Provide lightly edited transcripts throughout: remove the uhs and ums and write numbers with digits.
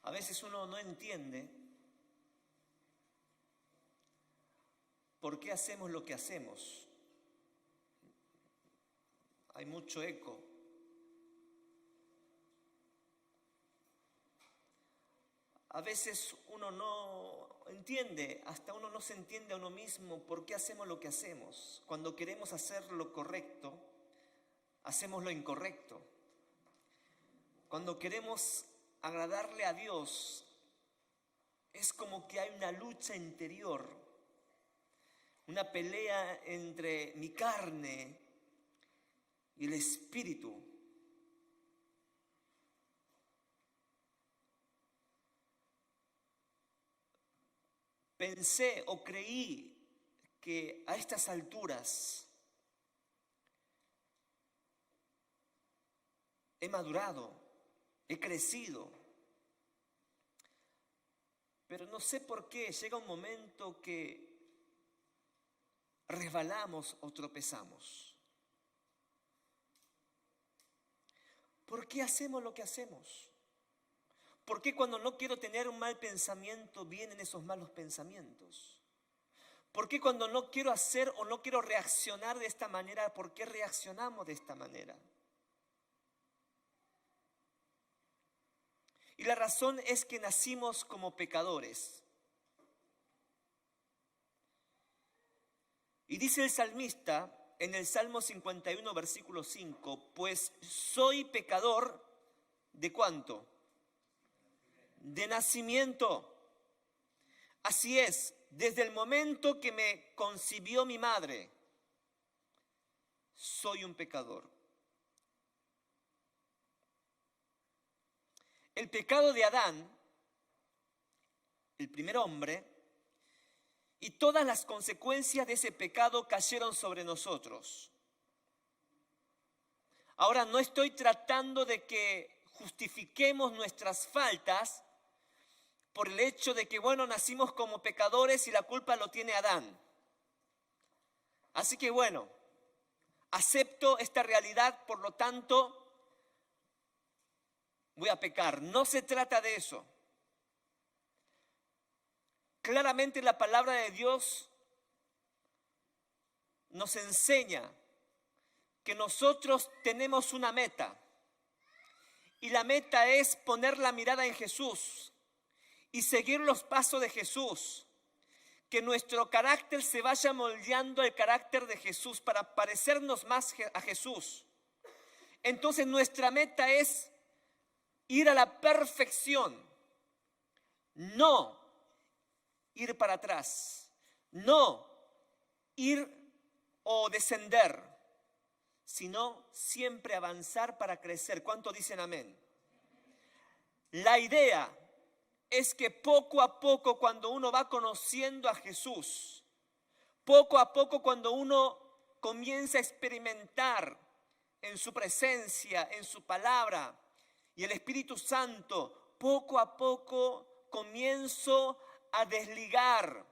A veces uno no entiende por qué hacemos lo que hacemos. Hay mucho eco. A veces uno no entiende, hasta uno no se entiende a uno mismo por qué hacemos lo que hacemos. Cuando queremos hacer lo correcto, hacemos lo incorrecto. Cuando queremos agradarle a Dios, es como que hay una lucha interior, una pelea entre mi carne y el espíritu. Pensé o creí que a estas alturas he madurado, he crecido, pero no sé por qué llega un momento que resbalamos o tropezamos. ¿Por qué hacemos lo que hacemos? ¿Por qué cuando no quiero tener un mal pensamiento vienen esos malos pensamientos? ¿Por qué cuando no quiero hacer o no quiero reaccionar de esta manera, por qué reaccionamos de esta manera? Y la razón es que nacimos como pecadores. Y dice el salmista en el Salmo 51, versículo 5, pues soy pecador, ¿de cuánto? De nacimiento. Así es, desde el momento que me concibió mi madre, soy un pecador. El pecado de Adán, el primer hombre, y todas las consecuencias de ese pecado cayeron sobre nosotros. Ahora, no estoy tratando de que justifiquemos nuestras faltas por el hecho de que, bueno, nacimos como pecadores y la culpa lo tiene Adán. Así que, bueno, acepto esta realidad, por lo tanto, voy a pecar. No se trata de eso. Claramente la palabra de Dios nos enseña que nosotros tenemos una meta. Y la meta es poner la mirada en Jesús y seguir los pasos de Jesús. Que nuestro carácter se vaya moldeando al carácter de Jesús para parecernos más a Jesús. Entonces nuestra meta es ir a la perfección, no ir para atrás, no ir o descender, sino siempre avanzar para crecer. ¿Cuánto dicen amén? La idea es que poco a poco, cuando uno va conociendo a Jesús, poco a poco cuando uno comienza a experimentar en su presencia, en su palabra y el Espíritu Santo, poco a poco comienzo a desligar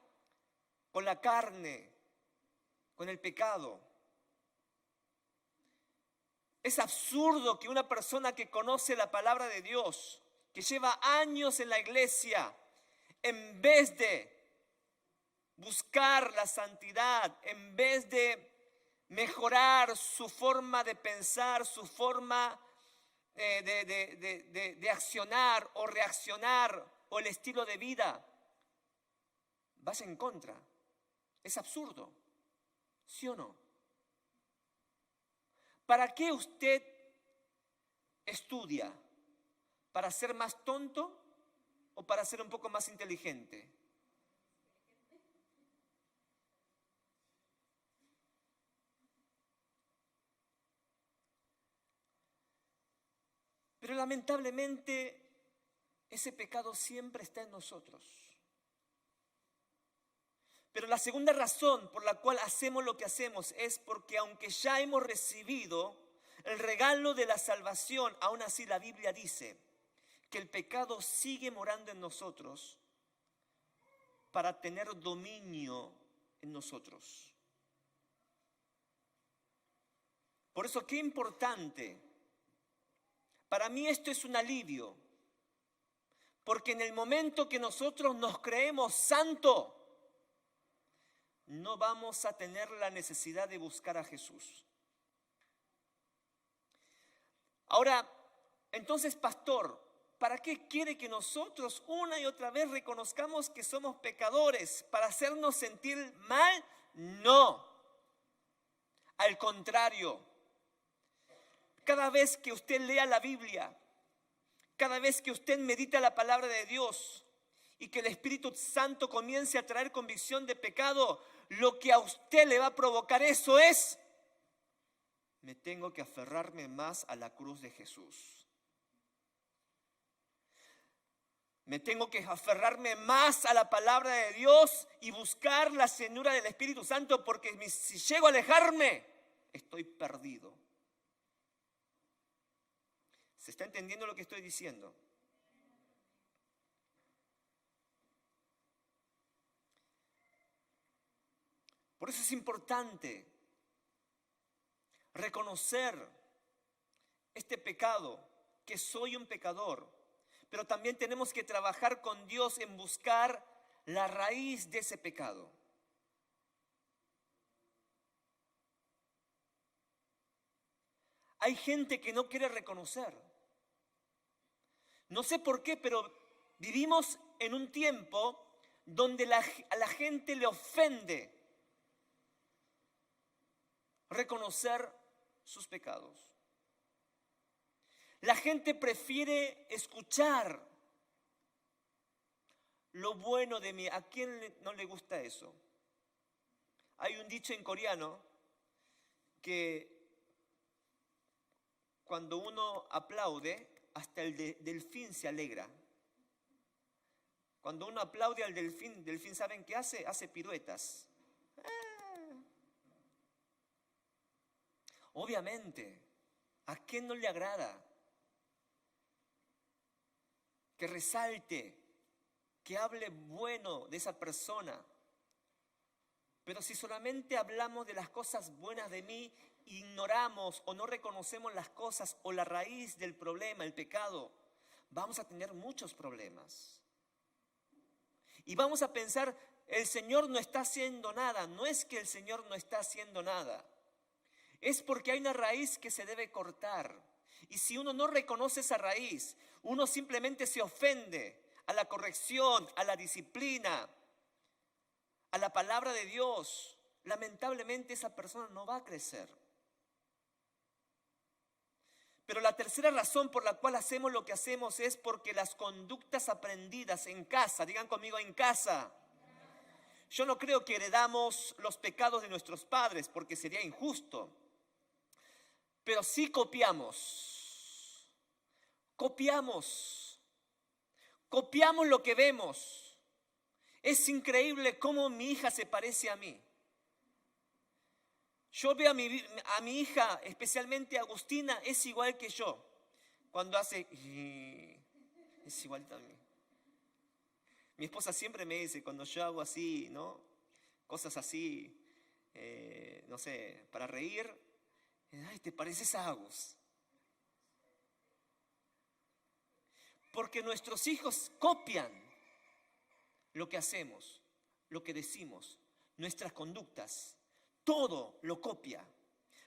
con la carne, con el pecado. Es absurdo que una persona que conoce la palabra de Dios, que lleva años en la iglesia, en vez de buscar la santidad, en vez de mejorar su forma de pensar, su forma de accionar o reaccionar o el estilo de vida, vaya en contra. Es absurdo, ¿sí o no? ¿Para qué usted estudia? ¿Para ser más tonto o para ser un poco más inteligente? Pero lamentablemente ese pecado siempre está en nosotros. Pero la segunda razón por la cual hacemos lo que hacemos es porque aunque ya hemos recibido el regalo de la salvación, aún así la Biblia dice que el pecado sigue morando en nosotros para tener dominio en nosotros. Por eso, qué importante. Para mí esto es un alivio. Porque en el momento que nosotros nos creemos santo, no vamos a tener la necesidad de buscar a Jesús. Ahora, entonces, pastor, ¿para qué quiere que nosotros una y otra vez reconozcamos que somos pecadores? ¿Para hacernos sentir mal? No. Al contrario, cada vez que usted lea la Biblia, cada vez que usted medita la palabra de Dios y que el Espíritu Santo comience a traer convicción de pecado, lo que a usted le va a provocar eso es: me tengo que aferrarme más a la cruz de Jesús. Me tengo que aferrarme más a la palabra de Dios y buscar la llenura del Espíritu Santo, porque si llego a alejarme, estoy perdido. ¿Se está entendiendo lo que estoy diciendo? Por eso es importante reconocer este pecado, que soy un pecador, pero también tenemos que trabajar con Dios en buscar la raíz de ese pecado. Hay gente que no quiere reconocer. No sé por qué, pero vivimos en un tiempo donde a la gente le ofende reconocer sus pecados. La gente prefiere escuchar lo bueno de mí. ¿A quién no le gusta eso? Hay un dicho en coreano que cuando uno aplaude, hasta el delfín se alegra. Cuando uno aplaude al delfín, ¿saben qué hace? Hace piruetas. Obviamente, ¿a quién no le agrada que resalte, que hable bueno de esa persona? Pero si solamente hablamos de las cosas buenas de mí, ignoramos o no reconocemos las cosas o la raíz del problema, el pecado, vamos a tener muchos problemas. Y vamos a pensar, el Señor no está haciendo nada. No es que el Señor no está haciendo nada. Es porque hay una raíz que se debe cortar. Y si uno no reconoce esa raíz, uno simplemente se ofende a la corrección, a la disciplina, a la palabra de Dios. Lamentablemente esa persona no va a crecer. Pero la tercera razón por la cual hacemos lo que hacemos es porque las conductas aprendidas en casa, digan conmigo, en casa. Yo no creo que heredamos los pecados de nuestros padres, porque sería injusto. Pero sí copiamos lo que vemos. Es increíble cómo mi hija se parece a mí. Yo veo a mi hija, especialmente Agustina, es igual que yo. Cuando hace, es igual también. Mi esposa siempre me dice, cuando yo hago así, ¿no? Cosas así, no sé, para reír, ay, te pareces a Agus. Porque nuestros hijos copian lo que hacemos, lo que decimos, nuestras conductas. Todo lo copia.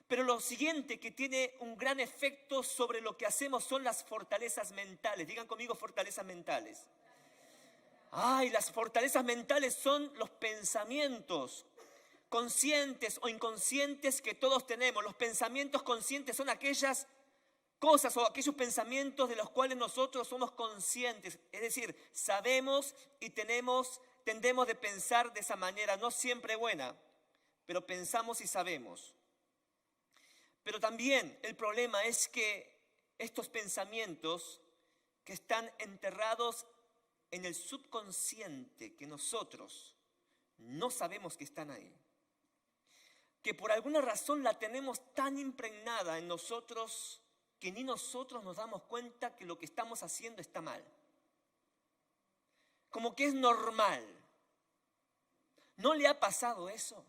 Pero lo siguiente que tiene un gran efecto sobre lo que hacemos son las fortalezas mentales. Digan conmigo, fortalezas mentales. Ay, las fortalezas mentales son los pensamientos conscientes o inconscientes que todos tenemos. Los pensamientos conscientes son aquellas cosas o aquellos pensamientos de los cuales nosotros somos conscientes. Es decir, sabemos y tendemos de pensar de esa manera, no siempre buena, pero pensamos y sabemos. Pero también el problema es que estos pensamientos que están enterrados en el subconsciente, que nosotros no sabemos que están ahí, que por alguna razón la tenemos tan impregnada en nosotros que ni nosotros nos damos cuenta que lo que estamos haciendo está mal. Como que es normal. ¿No le ha pasado eso?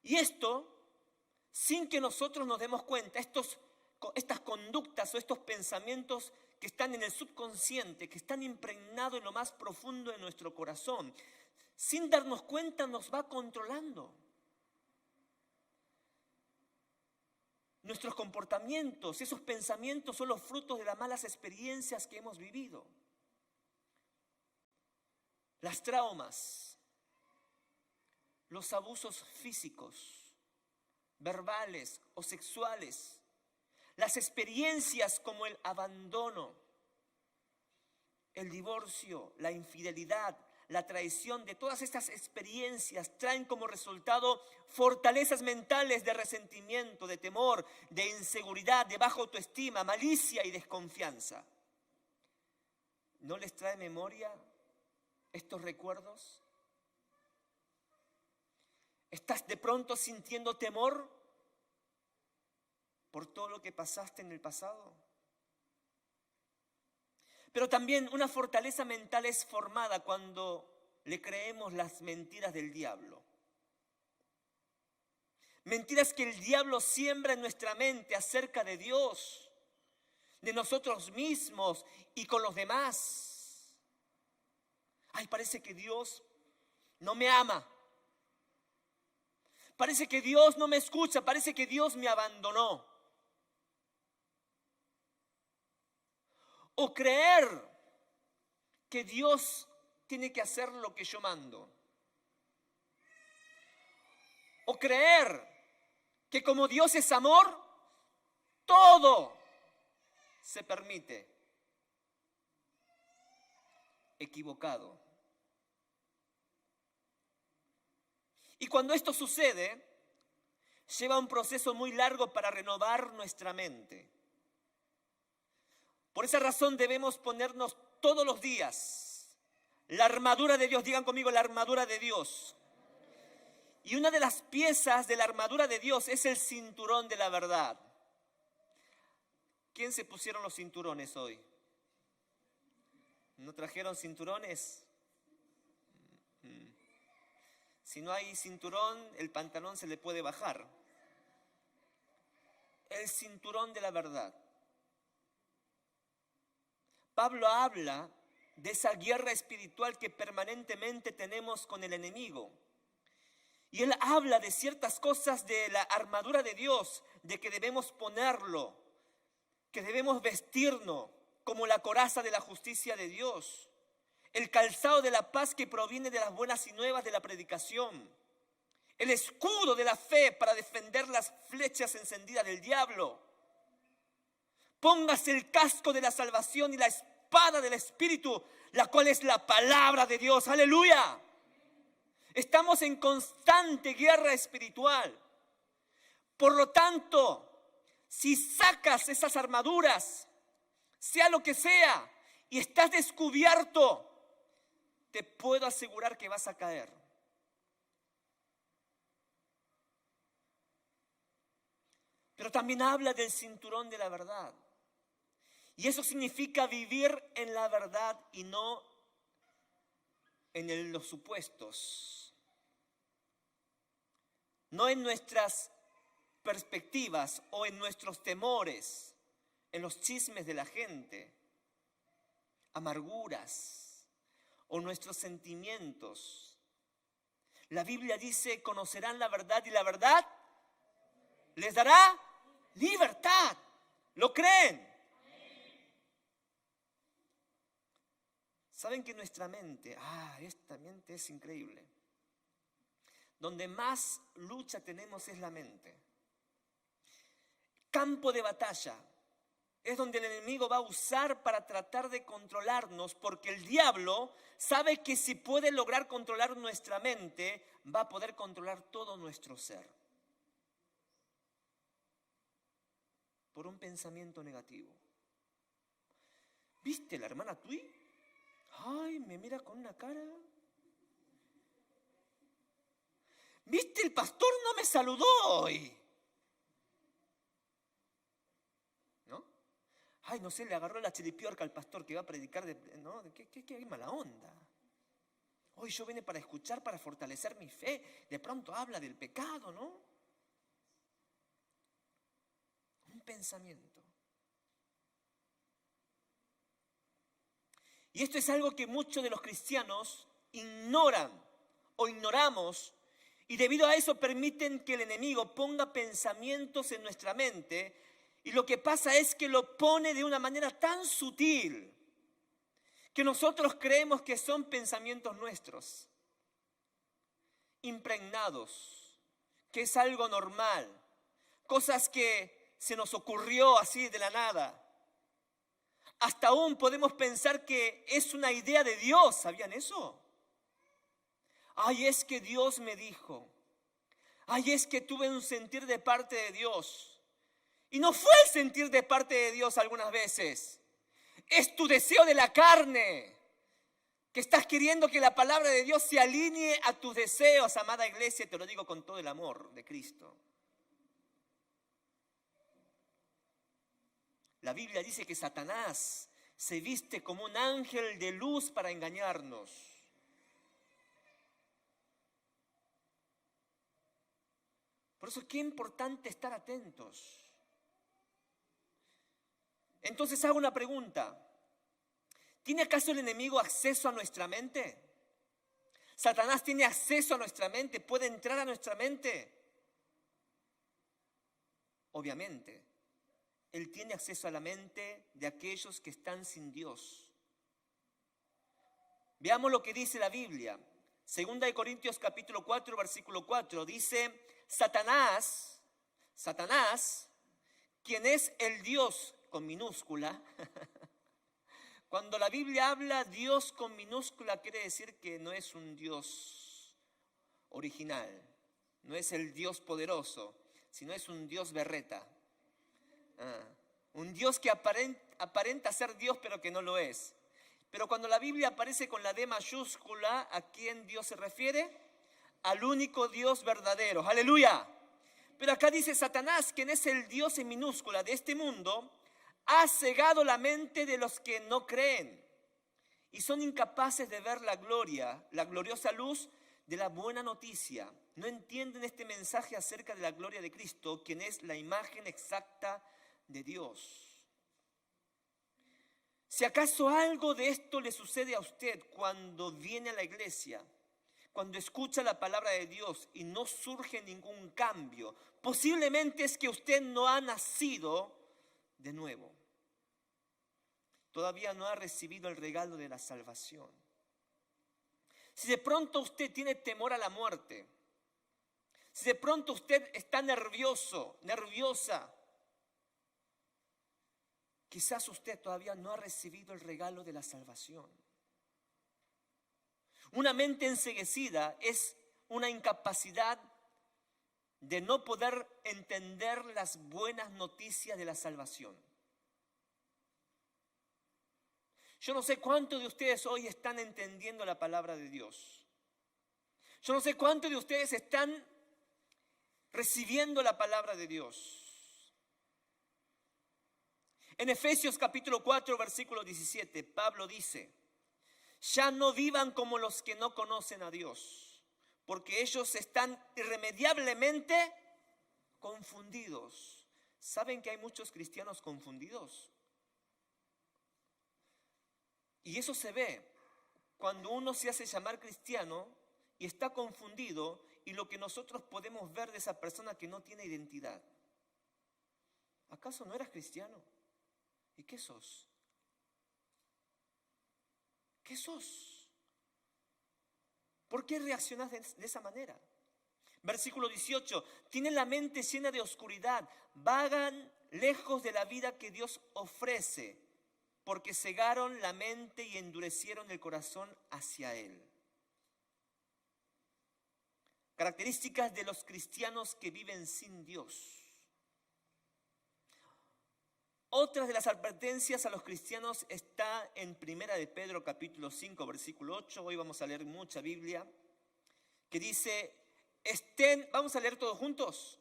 Y esto, sin que nosotros nos demos cuenta, estos estas conductas o estos pensamientos que están en el subconsciente, que están impregnados en lo más profundo de nuestro corazón. Sin darnos cuenta nos va controlando. Nuestros comportamientos, esos pensamientos son los frutos de las malas experiencias que hemos vivido. Las traumas, los abusos físicos, verbales o sexuales, las experiencias como el abandono, el divorcio, la infidelidad, la traición, de todas estas experiencias traen como resultado fortalezas mentales de resentimiento, de temor, de inseguridad, de baja autoestima, malicia y desconfianza. ¿No les trae memoria estos recuerdos? ¿Estás de pronto sintiendo temor por todo lo que pasaste en el pasado? Pero también una fortaleza mental es formada cuando le creemos las mentiras del diablo. Mentiras que el diablo siembra en nuestra mente acerca de Dios, de nosotros mismos y con los demás. Ay, parece que Dios no me ama. Parece que Dios no me escucha, parece que Dios me abandonó. O creer que Dios tiene que hacer lo que yo mando. O creer que como Dios es amor, todo se permite. Equivocado. Y cuando esto sucede, lleva un proceso muy largo para renovar nuestra mente. Por esa razón debemos ponernos todos los días la armadura de Dios. Digan conmigo, la armadura de Dios. Y una de las piezas de la armadura de Dios es el cinturón de la verdad. ¿Quién se pusieron los cinturones hoy? ¿No trajeron cinturones? Si no hay cinturón, el pantalón se le puede bajar. El cinturón de la verdad. Pablo habla de esa guerra espiritual que permanentemente tenemos con el enemigo. Y él habla de ciertas cosas de la armadura de Dios, de que debemos ponerlo, que debemos vestirnos como la coraza de la justicia de Dios, el calzado de la paz que proviene de las buenas y nuevas de la predicación, el escudo de la fe para defender las flechas encendidas del diablo. Póngase el casco de la salvación y la espada del Espíritu, la cual es la palabra de Dios. ¡Aleluya! Estamos en constante guerra espiritual. Por lo tanto, si sacas esas armaduras, sea lo que sea, y estás descubierto, te puedo asegurar que vas a caer. Pero también habla del cinturón de la verdad. Y eso significa vivir en la verdad y no en los supuestos. No en nuestras perspectivas o en nuestros temores, en los chismes de la gente, amarguras o nuestros sentimientos. La Biblia dice, conocerán la verdad y la verdad les dará libertad. ¿Lo creen? ¿Saben que nuestra mente, esta mente es increíble? Donde más lucha tenemos es la mente. Campo de batalla es donde el enemigo va a usar para tratar de controlarnos, porque el diablo sabe que si puede lograr controlar nuestra mente, va a poder controlar todo nuestro ser. Por un pensamiento negativo. ¿Viste la hermana Tui? Ay, me mira con una cara. ¿Viste? El pastor no me saludó hoy. ¿No? Ay, no sé, le agarró la chiripiorca al pastor que va a predicar. ¿No? ¿Qué mala onda? Hoy yo vine para escuchar, para fortalecer mi fe. De pronto habla del pecado, ¿no? Un pensamiento. Y esto es algo que muchos de los cristianos ignoran o ignoramos, y debido a eso permiten que el enemigo ponga pensamientos en nuestra mente, y lo que pasa es que lo pone de una manera tan sutil que nosotros creemos que son pensamientos nuestros, impregnados, que es algo normal, cosas que se nos ocurrió así de la nada. Hasta aún podemos pensar que es una idea de Dios, ¿sabían eso? Ay, es que Dios me dijo. Ay, es que tuve un sentir de parte de Dios. Y no fue el sentir de parte de Dios algunas veces. Es tu deseo de la carne, que estás queriendo que la palabra de Dios se alinee a tus deseos, amada iglesia, te lo digo con todo el amor de Cristo. La Biblia dice que Satanás se viste como un ángel de luz para engañarnos. Por eso qué importante estar atentos. Entonces hago una pregunta. ¿Tiene acaso el enemigo acceso a nuestra mente? ¿Satanás tiene acceso a nuestra mente? ¿Puede entrar a nuestra mente? Obviamente, él tiene acceso a la mente de aquellos que están sin Dios. Veamos lo que dice la Biblia. 2 Corintios capítulo 4, versículo 4, dice: Satanás, quien es el Dios con minúscula. Cuando la Biblia habla Dios con minúscula, quiere decir que no es un Dios original, no es el Dios poderoso, sino es un Dios berreta. Un Dios que aparenta ser Dios, pero que no lo es. Pero cuando la Biblia aparece con la D mayúscula, ¿a quién Dios se refiere? Al único Dios verdadero. ¡Aleluya! Pero acá dice Satanás, quien es el Dios en minúscula de este mundo, ha cegado la mente de los que no creen y son incapaces de ver la gloria, la gloriosa luz de la buena noticia. No entienden este mensaje acerca de la gloria de Cristo, quien es la imagen exacta de Dios. Si acaso algo de esto le sucede a usted cuando viene a la iglesia, cuando escucha la palabra de Dios y no surge ningún cambio, posiblemente es que usted no ha nacido de nuevo. Todavía no ha recibido el regalo de la salvación. Si de pronto usted tiene temor a la muerte, si de pronto usted está nervioso, nerviosa, quizás usted todavía no ha recibido el regalo de la salvación. Una mente enceguecida es una incapacidad de no poder entender las buenas noticias de la salvación. Yo no sé cuántos de ustedes hoy están entendiendo la palabra de Dios. Yo no sé cuántos de ustedes están recibiendo la palabra de Dios. En Efesios capítulo 4, versículo 17, Pablo dice: ya no vivan como los que no conocen a Dios, porque ellos están irremediablemente confundidos. ¿Saben que hay muchos cristianos confundidos? Y eso se ve cuando uno se hace llamar cristiano y está confundido, y lo que nosotros podemos ver de esa persona que no tiene identidad. ¿Acaso no eras cristiano? ¿Y qué sos? ¿Qué sos? ¿Por qué reaccionás de esa manera? Versículo 18, tienen la mente llena de oscuridad, vagan lejos de la vida que Dios ofrece, porque cegaron la mente y endurecieron el corazón hacia Él. Características de los cristianos que viven sin Dios. Otra de las advertencias a los cristianos está en 1 de Pedro capítulo 5, versículo 8. Hoy vamos a leer mucha Biblia, que dice, vamos a leer todos juntos,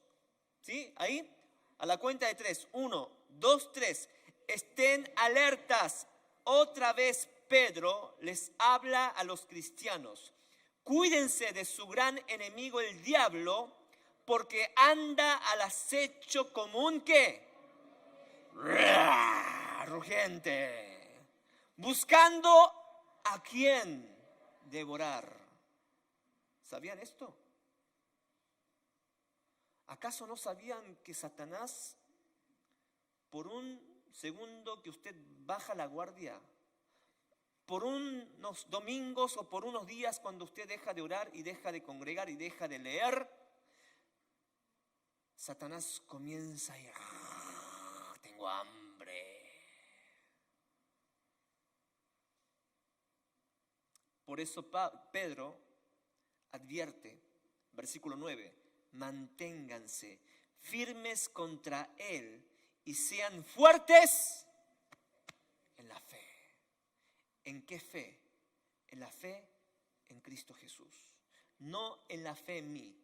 ¿sí? Ahí, a la cuenta de 3, 1, 2, 3. Estén alertas. Otra vez Pedro les habla a los cristianos. Cuídense de su gran enemigo el diablo, porque anda al acecho como un ¿qué? Rugiente, buscando a quién devorar. ¿Sabían esto? ¿Acaso no sabían que Satanás, por un segundo que usted baja la guardia, por unos domingos o por unos días cuando usted deja de orar y deja de congregar y deja de leer, Satanás comienza a ir, tengo hambre. Por eso Pedro advierte, versículo 9, manténganse firmes contra él y sean fuertes en la fe. ¿En qué fe? En la fe en Cristo Jesús. No en la fe en mí.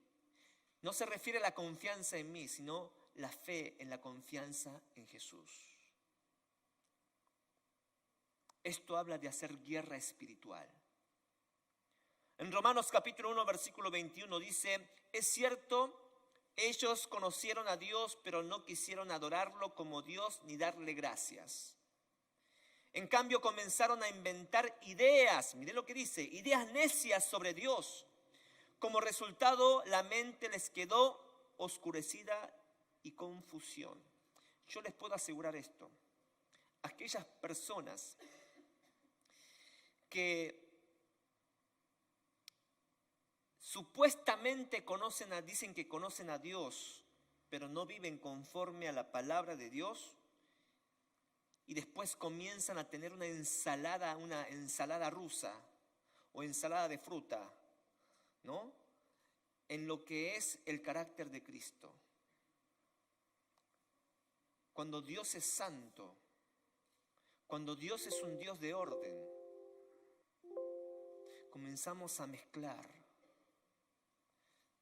No se refiere a la confianza en mí, sino la fe en la confianza en Jesús. Esto habla de hacer guerra espiritual. En Romanos capítulo 1, versículo 21 dice, es cierto, ellos conocieron a Dios, pero no quisieron adorarlo como Dios ni darle gracias. En cambio comenzaron a inventar ideas, miren lo que dice, ideas necias sobre Dios. Como resultado, la mente les quedó oscurecida y confusión. Yo les puedo asegurar esto. Aquellas personas que supuestamente dicen que conocen a Dios, pero no viven conforme a la palabra de Dios, y después comienzan a tener una ensalada rusa o ensalada de fruta, ¿no? En lo que es el carácter de Cristo. Cuando Dios es santo, cuando Dios es un Dios de orden, comenzamos a mezclar,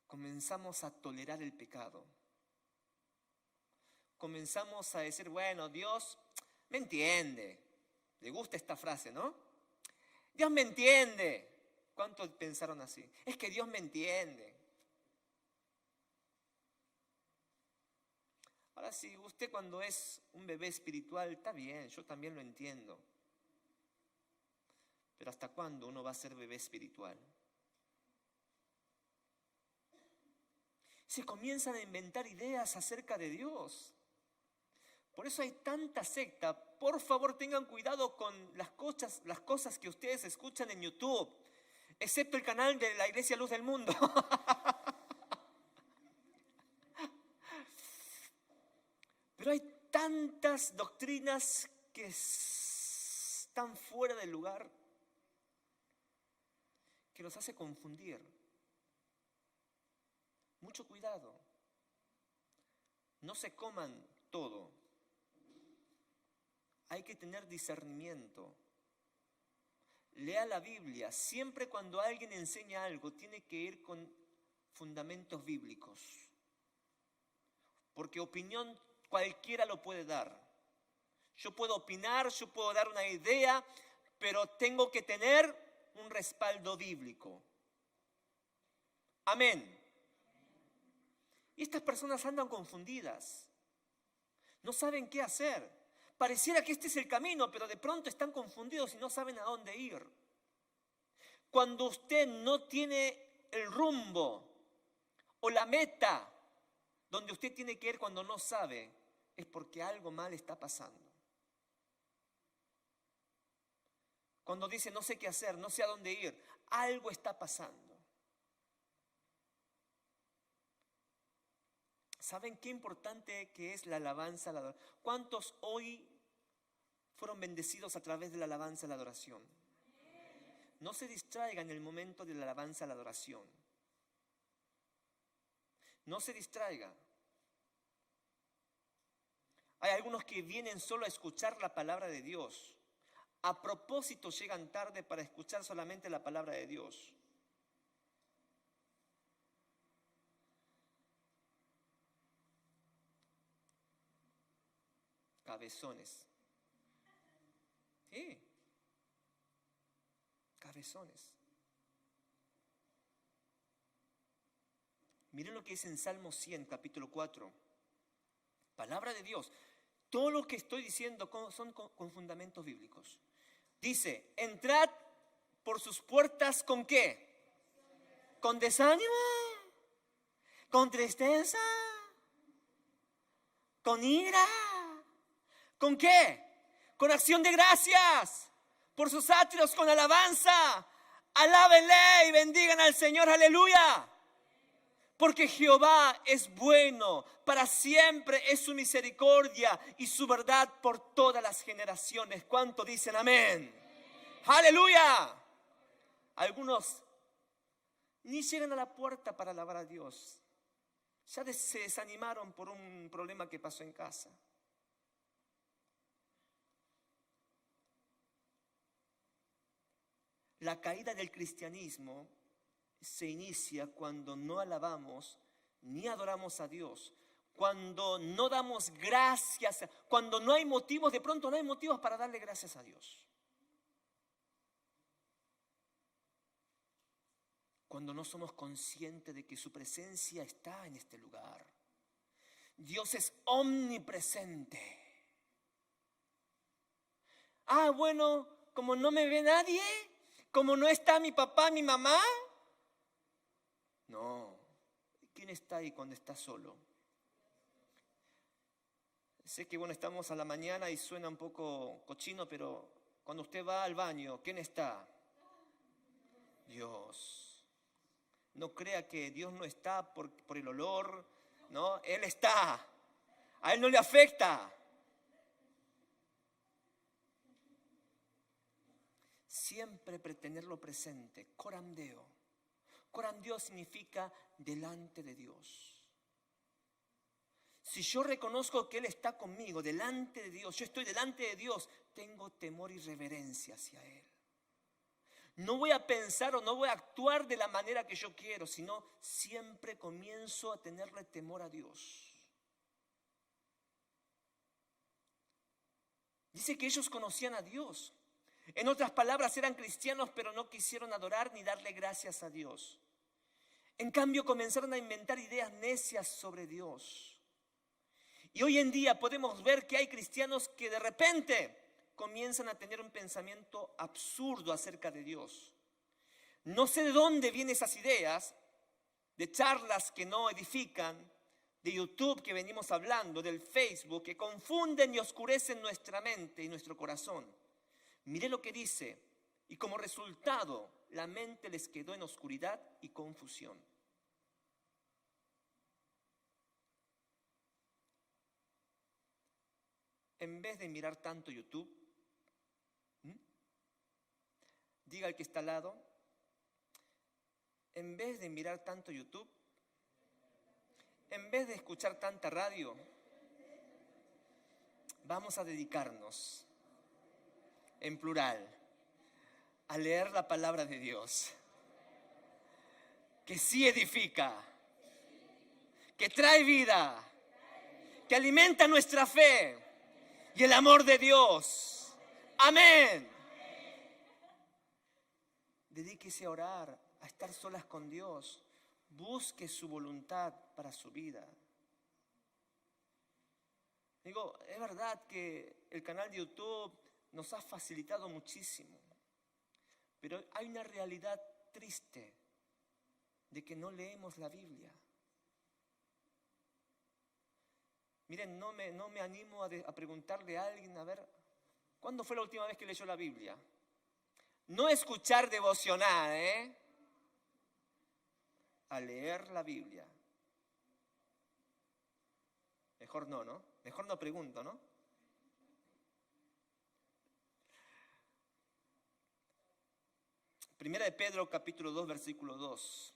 comenzamos a tolerar el pecado. Comenzamos a decir, bueno, Dios me entiende. Le gusta esta frase, ¿no? Dios me entiende. ¿Cuántos pensaron así? Es que Dios me entiende. Ahora sí, usted cuando es un bebé espiritual, está bien, yo también lo entiendo. Pero ¿hasta cuándo uno va a ser bebé espiritual? Se comienzan a inventar ideas acerca de Dios. Por eso hay tanta secta. Por favor, tengan cuidado con las cosas que ustedes escuchan en YouTube, excepto el canal de la Iglesia Luz del Mundo. Pero hay tantas doctrinas que están fuera del lugar que nos hace confundir. Mucho cuidado. No se coman todo. Hay que tener discernimiento. Lea la Biblia. Siempre cuando alguien enseña algo, tiene que ir con fundamentos bíblicos. Porque opinión cualquiera lo puede dar. Yo puedo opinar, yo puedo dar una idea, pero tengo que tener un respaldo bíblico. Amén. Y estas personas andan confundidas. No saben qué hacer. Pareciera que este es el camino, pero de pronto están confundidos y no saben a dónde ir. Cuando usted no tiene el rumbo o la meta donde usted tiene que ir cuando no sabe, es porque algo mal está pasando. Cuando dice no sé qué hacer, no sé a dónde ir, algo está pasando. ¿Saben qué importante que es la alabanza, la adoración? ¿Cuántos hoy fueron bendecidos a través de la alabanza y la adoración? No se distraigan en el momento de la alabanza y la adoración. No se distraiga. Hay algunos que vienen solo a escuchar la palabra de Dios. A propósito llegan tarde para escuchar solamente la palabra de Dios. Cabezones. Sí. Cabezones. Miren lo que dice en Salmo 100, capítulo 4. Palabra de Dios. Todo lo que estoy diciendo son con fundamentos bíblicos. Dice, entrad por sus puertas ¿con qué? ¿Con desánimo? ¿Con tristeza? ¿Con ira? ¿Con qué? Con acción de gracias. Por sus atrios con alabanza. Alábenle y bendigan al Señor, aleluya. Porque Jehová es bueno, para siempre es su misericordia y su verdad por todas las generaciones. ¿Cuánto dicen amén? Aleluya. Algunos ni llegan a la puerta para alabar a Dios. Ya se desanimaron por un problema que pasó en casa. La caída del cristianismo se inicia cuando no alabamos ni adoramos a Dios, cuando no damos gracias, cuando no hay motivos, de pronto no hay motivos para darle gracias a Dios. Cuando no somos conscientes de que su presencia está en este lugar. Dios es omnipresente. Bueno, como no me ve nadie, como no está mi papá, mi mamá. No, ¿quién está ahí cuando está solo? Sé que bueno, estamos a la mañana y suena un poco cochino, pero cuando usted va al baño, ¿quién está? Dios. No crea que Dios no está por el olor, no, Él está. A Él no le afecta. Siempre tenerlo presente, coram Deo. Coram Deo significa delante de Dios. Si yo reconozco que Él está conmigo, delante de Dios, yo estoy delante de Dios, tengo temor y reverencia hacia Él. No voy a pensar o no voy a actuar de la manera que yo quiero, sino siempre comienzo a tenerle temor a Dios. Dice que ellos conocían a Dios. En otras palabras, eran cristianos, pero no quisieron adorar ni darle gracias a Dios. En cambio, comenzaron a inventar ideas necias sobre Dios. Y hoy en día podemos ver que hay cristianos que de repente comienzan a tener un pensamiento absurdo acerca de Dios. No sé de dónde vienen esas ideas, de charlas que no edifican, de YouTube que venimos hablando, del Facebook, que confunden y oscurecen nuestra mente y nuestro corazón. Mire lo que dice, y como resultado, la mente les quedó en oscuridad y confusión. En vez de mirar tanto YouTube, diga al que está al lado, en vez de mirar tanto YouTube, en vez de escuchar tanta radio, vamos a dedicarnos, en plural, a leer la palabra de Dios, que sí edifica, que trae vida, que alimenta nuestra fe y el amor de Dios. Amén. Dedíquese a orar, a estar solas con Dios. Busque su voluntad para su vida. Digo, es verdad que el canal de YouTube nos ha facilitado muchísimo, pero hay una realidad triste de que no leemos la Biblia. Miren, no me animo a preguntarle a alguien, a ver, ¿cuándo fue la última vez que leyó la Biblia? No escuchar devocional, a leer la Biblia. Mejor no, ¿no? Mejor no pregunto, ¿no? Primera de Pedro, capítulo 2, versículo 2.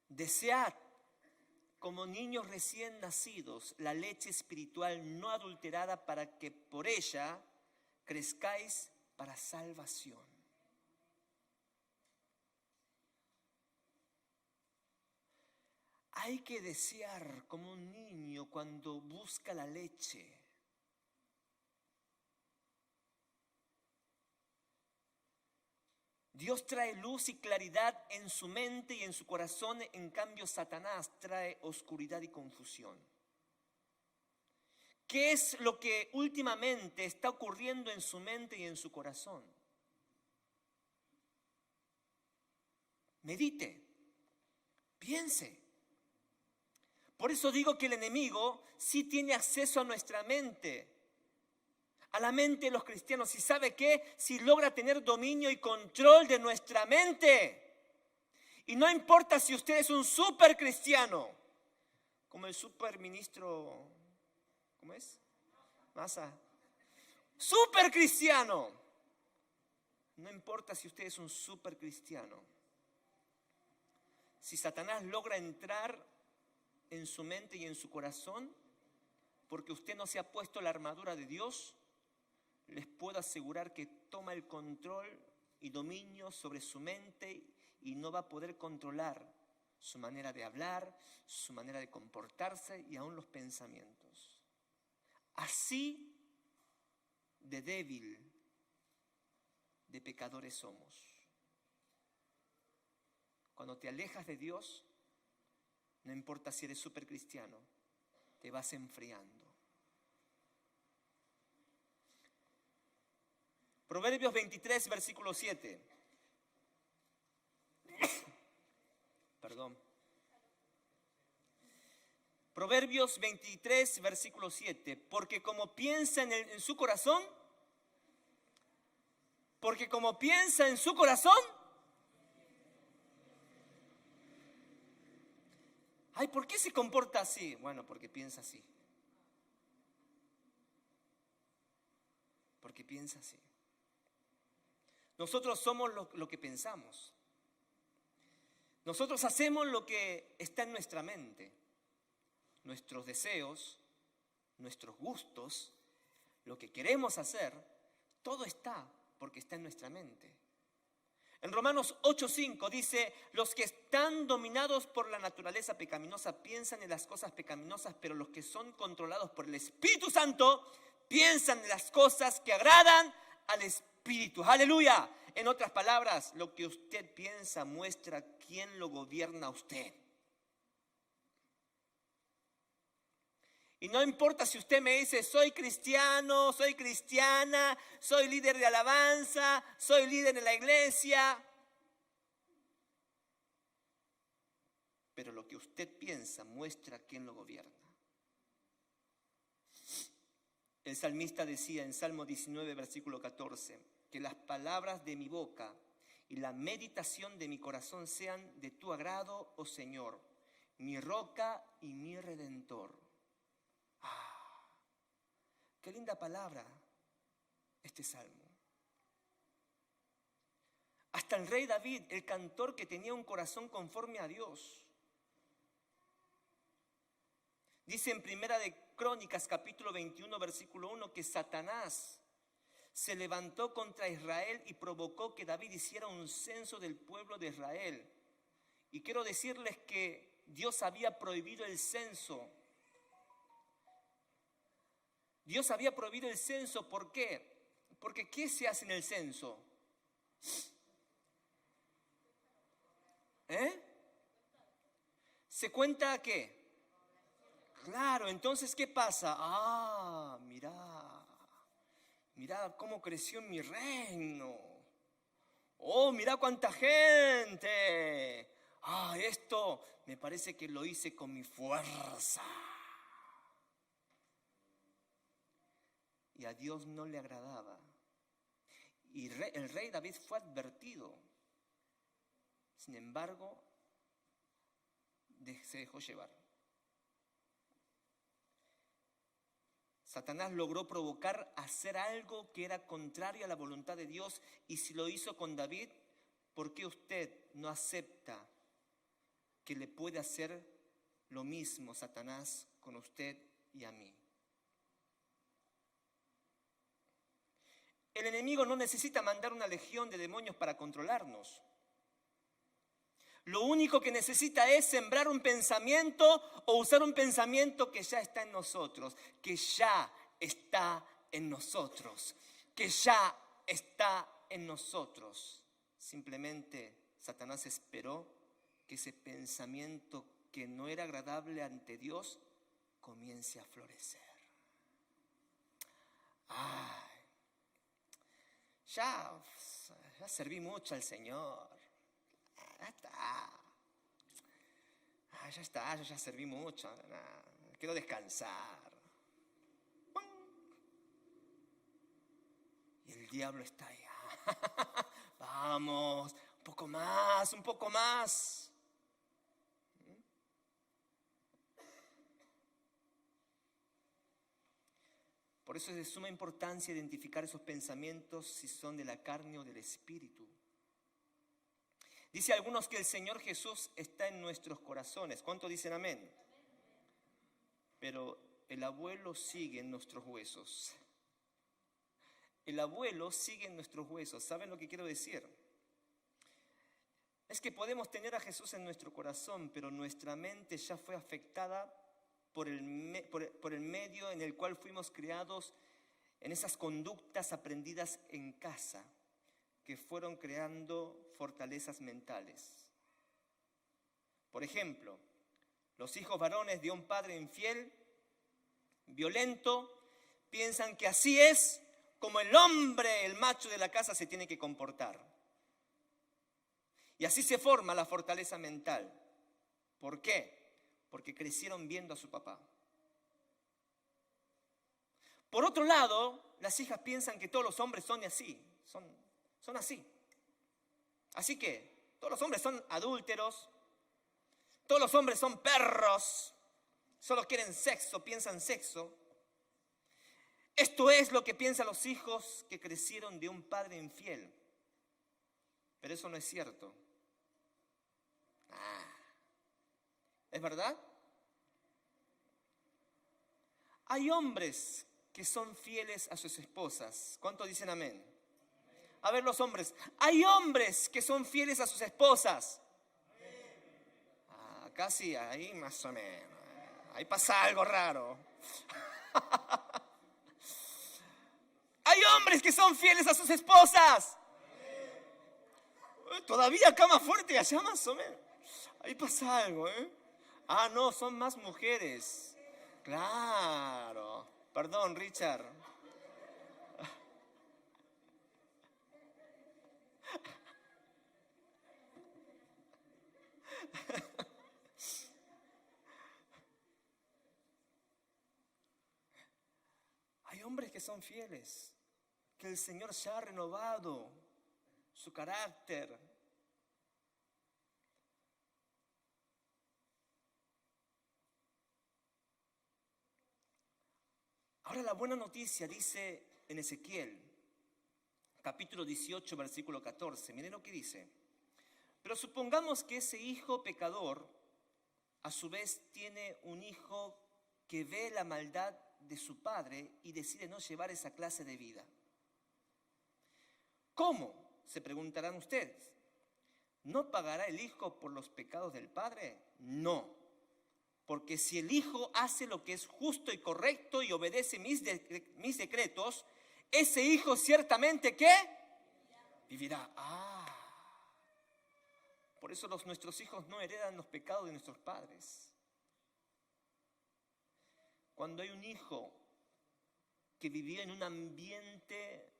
Desead, como niños recién nacidos, la leche espiritual no adulterada para que por ella crezcáis para salvación. Hay que desear como un niño cuando busca la leche. Dios trae luz y claridad en su mente y en su corazón, en cambio Satanás trae oscuridad y confusión. ¿Qué es lo que últimamente está ocurriendo en su mente y en su corazón? Medite, piense. Por eso digo que el enemigo sí tiene acceso a nuestra mente, a la mente de los cristianos. ¿Y sabe qué? Si logra tener dominio y control de nuestra mente. Y no importa si usted es un súper cristiano, como el súper ministro, ¿cómo es? Massa. Súper cristiano. No importa si usted es un súper cristiano. Si Satanás logra entrar en su mente y en su corazón, porque usted no se ha puesto la armadura de Dios, les puedo asegurar que toma el control y dominio sobre su mente y no va a poder controlar su manera de hablar, su manera de comportarse y aún los pensamientos. Así de débil, de pecadores somos. Cuando te alejas de Dios, no importa si eres súper cristiano, te vas enfriando. Proverbios 23, versículo 7. Perdón. Proverbios 23, versículo 7. Porque como piensa en su corazón, ay, ¿por qué se comporta así? Bueno, porque piensa así. Porque piensa así. Nosotros somos lo que pensamos. Nosotros hacemos lo que está en nuestra mente. Nuestros deseos, nuestros gustos, lo que queremos hacer, todo está porque está en nuestra mente. En Romanos 8:5 dice, los que están dominados por la naturaleza pecaminosa piensan en las cosas pecaminosas, pero los que son controlados por el Espíritu Santo piensan en las cosas que agradan al Espíritu. ¡Aleluya! En otras palabras, lo que usted piensa muestra quién lo gobierna a usted. Y no importa si usted me dice, soy cristiano, soy cristiana, soy líder de alabanza, soy líder en la iglesia. Pero lo que usted piensa muestra quién lo gobierna. El salmista decía en Salmo 19, versículo 14, que las palabras de mi boca y la meditación de mi corazón sean de tu agrado, oh Señor, mi roca y mi redentor. Qué linda palabra este salmo. Hasta el rey David, el cantor que tenía un corazón conforme a Dios. Dice en Primera de Crónicas, capítulo 21, versículo 1, que Satanás se levantó contra Israel y provocó que David hiciera un censo del pueblo de Israel. Y quiero decirles que Dios había prohibido el censo. Dios había prohibido el censo, ¿por qué? Porque ¿qué se hace en el censo? ¿Se cuenta qué? Claro, entonces ¿qué pasa? Mirá cómo creció mi reino. Oh, mirá cuánta gente. Esto me parece que lo hice con mi fuerza. Y a Dios no le agradaba. Y el rey David fue advertido. Sin embargo, se dejó llevar. Satanás logró provocar a hacer algo que era contrario a la voluntad de Dios. Y si lo hizo con David, ¿por qué usted no acepta que le puede hacer lo mismo Satanás con usted y a mí? El enemigo no necesita mandar una legión de demonios para controlarnos. Lo único que necesita es sembrar un pensamiento o usar un pensamiento que ya está en nosotros, que ya está en nosotros, que ya está en nosotros. Simplemente Satanás esperó que ese pensamiento que no era agradable ante Dios comience a florecer. Ya serví mucho al Señor. Ya está, ya está, yo ya serví mucho, quiero descansar. Y el diablo está ahí. Vamos, un poco más, un poco más. Por eso es de suma importancia identificar esos pensamientos si son de la carne o del espíritu. Dice a algunos que el Señor Jesús está en nuestros corazones. ¿Cuántos dicen amén? Pero el abuelo sigue en nuestros huesos. El abuelo sigue en nuestros huesos. ¿Saben lo que quiero decir? Es que podemos tener a Jesús en nuestro corazón, pero nuestra mente ya fue afectada por el medio en el cual fuimos criados, en esas conductas aprendidas en casa, que fueron creando fortalezas mentales. Por ejemplo, los hijos varones de un padre infiel, violento, piensan que así es como el hombre, el macho de la casa se tiene que comportar. Y así se forma la fortaleza mental. ¿Por qué? Porque crecieron viendo a su papá. Por otro lado, las hijas piensan que todos los hombres son así, son así. Así que todos los hombres son adúlteros, todos los hombres son perros, solo quieren sexo, piensan sexo. Esto es lo que piensan los hijos que crecieron de un padre infiel. Pero eso no es cierto. ¿Es verdad? Hay hombres que son fieles a sus esposas. ¿Cuántos dicen amén? A ver los hombres. Hay hombres que son fieles a sus esposas. Casi ahí más o menos. Ahí pasa algo raro. Hay hombres que son fieles a sus esposas. Todavía acá más fuerte y allá más o menos. Ahí pasa algo, ¿eh? No, son más mujeres. Claro. Perdón, Richard. Hay hombres que son fieles, que el Señor ya ha renovado su carácter. Ahora la buena noticia dice en Ezequiel, capítulo 18, versículo 14. Miren lo que dice. Pero supongamos que ese hijo pecador, a su vez, tiene un hijo que ve la maldad de su padre y decide no llevar esa clase de vida. ¿Cómo? Se preguntarán ustedes. ¿No pagará el hijo por los pecados del padre? No. Porque si el hijo hace lo que es justo y correcto y obedece mis decretos, ese hijo ciertamente ¿qué? Vivirá. Por eso nuestros hijos no heredan los pecados de nuestros padres. Cuando hay un hijo que vivía en un ambiente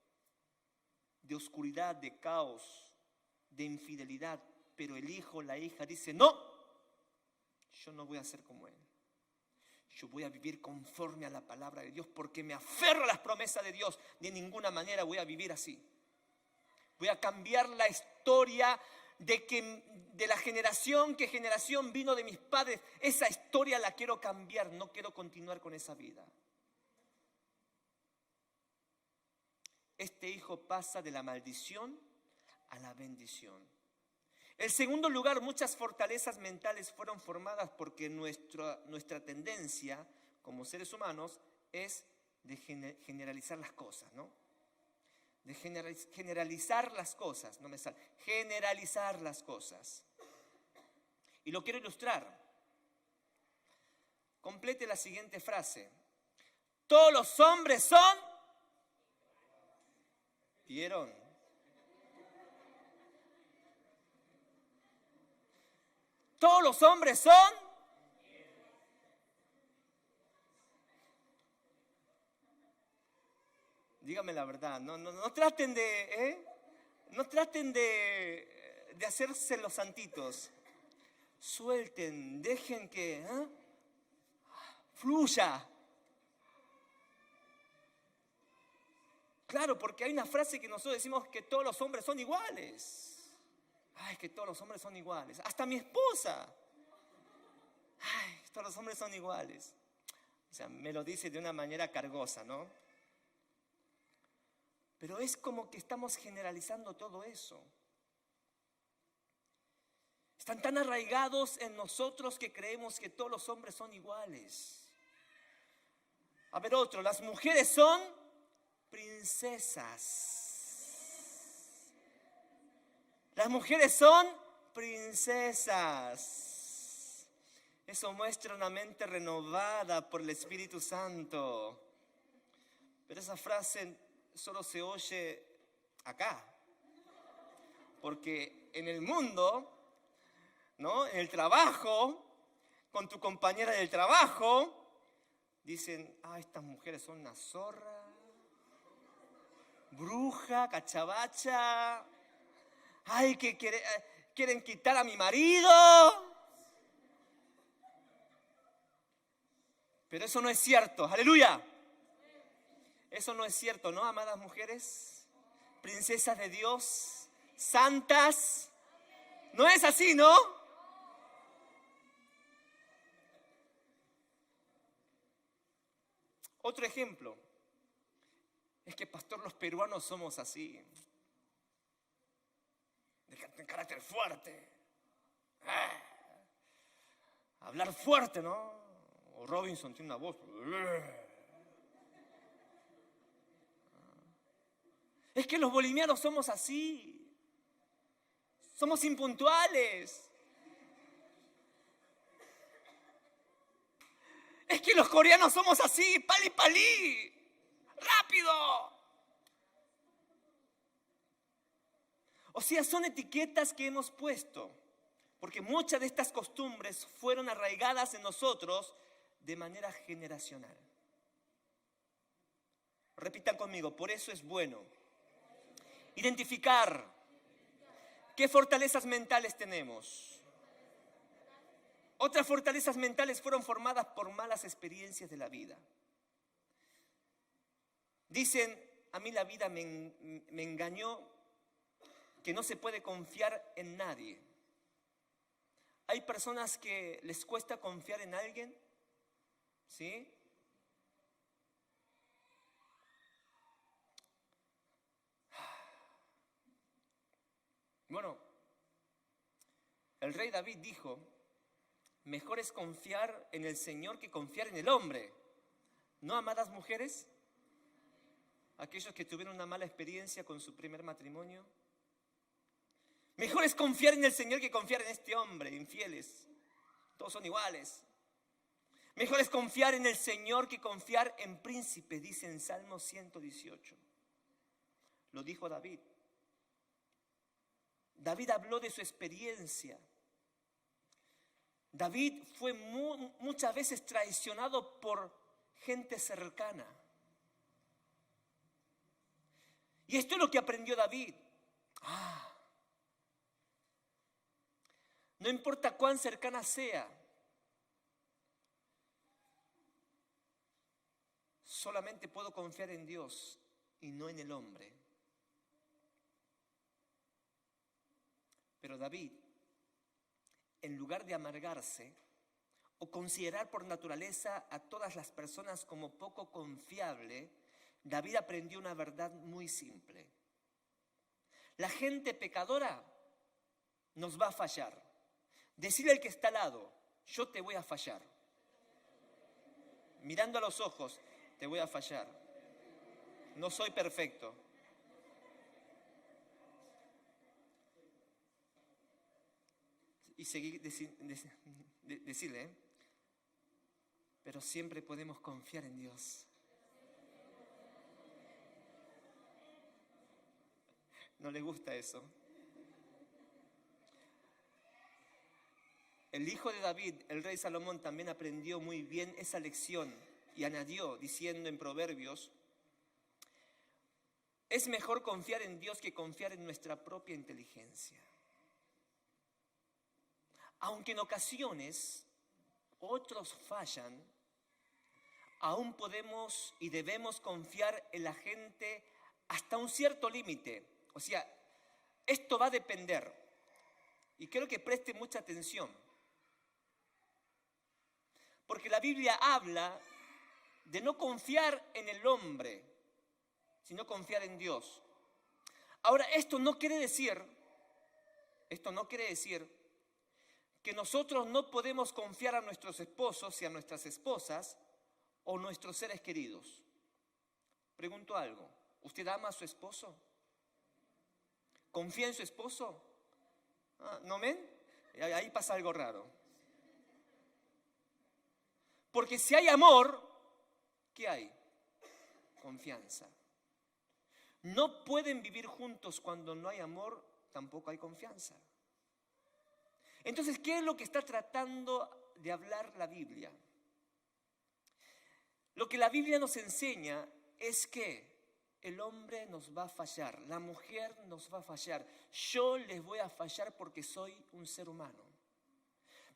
de oscuridad, de caos, de infidelidad, pero el hijo, la hija dice, no, yo no voy a ser como él. Yo voy a vivir conforme a la palabra de Dios porque me aferro a las promesas de Dios. De ninguna manera voy a vivir así. Voy a cambiar la historia de la generación que generación vino de mis padres. Esa historia la quiero cambiar, no quiero continuar con esa vida. Este hijo pasa de la maldición a la bendición. En segundo lugar, muchas fortalezas mentales fueron formadas porque nuestra tendencia como seres humanos es de generalizar las cosas, ¿no? De generalizar las cosas, no me sale, generalizar las cosas. Y lo quiero ilustrar. Complete la siguiente frase. Todos los hombres son... ¿Vieron? Todos los hombres son... Dígame la verdad, no traten no traten de hacerse los santitos. suelten, dejen que fluya. Claro, porque hay una frase que nosotros decimos que todos los hombres son iguales. Ay, que todos los hombres son iguales. Hasta mi esposa. Ay, todos los hombres son iguales. O sea, me lo dice de una manera cargosa, ¿no? Pero es como que estamos generalizando todo eso. Están tan arraigados en nosotros que creemos que todos los hombres son iguales. A ver otro, las mujeres son princesas. Las mujeres son princesas. Eso muestra una mente renovada por el Espíritu Santo. Pero esa frase solo se oye acá. Porque en el mundo, ¿no? En el trabajo, con tu compañera del trabajo, dicen, estas mujeres son una zorra, bruja, cachabacha, que quieren quitar a mi marido. Pero eso no es cierto, aleluya. Eso no es cierto, ¿no, amadas mujeres? Princesas de Dios, santas. No es así, ¿no? Otro ejemplo es que, pastor, los peruanos somos así, de carácter fuerte, hablar fuerte, ¿no? O Robinson tiene una voz. Es que los bolivianos somos así, somos impuntuales. Es que los coreanos somos así, pali pali, rápido. O sea, son etiquetas que hemos puesto, porque muchas de estas costumbres fueron arraigadas en nosotros de manera generacional. Repitan conmigo, por eso es bueno identificar qué fortalezas mentales tenemos. Otras fortalezas mentales fueron formadas por malas experiencias de la vida. Dicen, a mí la vida me engañó, que no se puede confiar en nadie. Hay personas que les cuesta confiar en alguien, ¿sí? Bueno, el rey David dijo, mejor es confiar en el Señor que confiar en el hombre. ¿No, amadas mujeres? Aquellos que tuvieron una mala experiencia con su primer matrimonio. Mejor es confiar en el Señor que confiar en este hombre, infieles. Todos son iguales. Mejor es confiar en el Señor que confiar en príncipes, dice en Salmo 118. Lo dijo David. David habló de su experiencia. David fue muchas veces traicionado por gente cercana. Y esto es lo que aprendió David. No importa cuán cercana sea, solamente puedo confiar en Dios y no en el hombre. Pero David, en lugar de amargarse o considerar por naturaleza a todas las personas como poco confiable, David aprendió una verdad muy simple. La gente pecadora nos va a fallar. Decirle al que está al lado, yo te voy a fallar. Mirando a los ojos, te voy a fallar. No soy perfecto. Y seguir decirle, pero siempre podemos confiar en Dios. ¿No le gusta eso? El hijo de David, el rey Salomón, también aprendió muy bien esa lección y añadió diciendo en Proverbios, es mejor confiar en Dios que confiar en nuestra propia inteligencia. aunque en ocasiones otros fallan, aún podemos y debemos confiar en la gente hasta un cierto límite. O sea, esto va a depender. Y quiero que preste mucha atención. Porque la Biblia habla de no confiar en el hombre, sino confiar en Dios. Ahora, esto no quiere decir que nosotros no podemos confiar a nuestros esposos y a nuestras esposas o nuestros seres queridos. Pregunto algo, ¿usted ama a su esposo? ¿Confía en su esposo? ¿No ven? Ahí pasa algo raro. Porque si hay amor, ¿qué hay? Confianza. No pueden vivir juntos cuando no hay amor, tampoco hay confianza. Entonces, ¿qué es lo que está tratando de hablar la Biblia? Lo que la Biblia nos enseña es que el hombre nos va a fallar, la mujer nos va a fallar. Yo les voy a fallar porque soy un ser humano.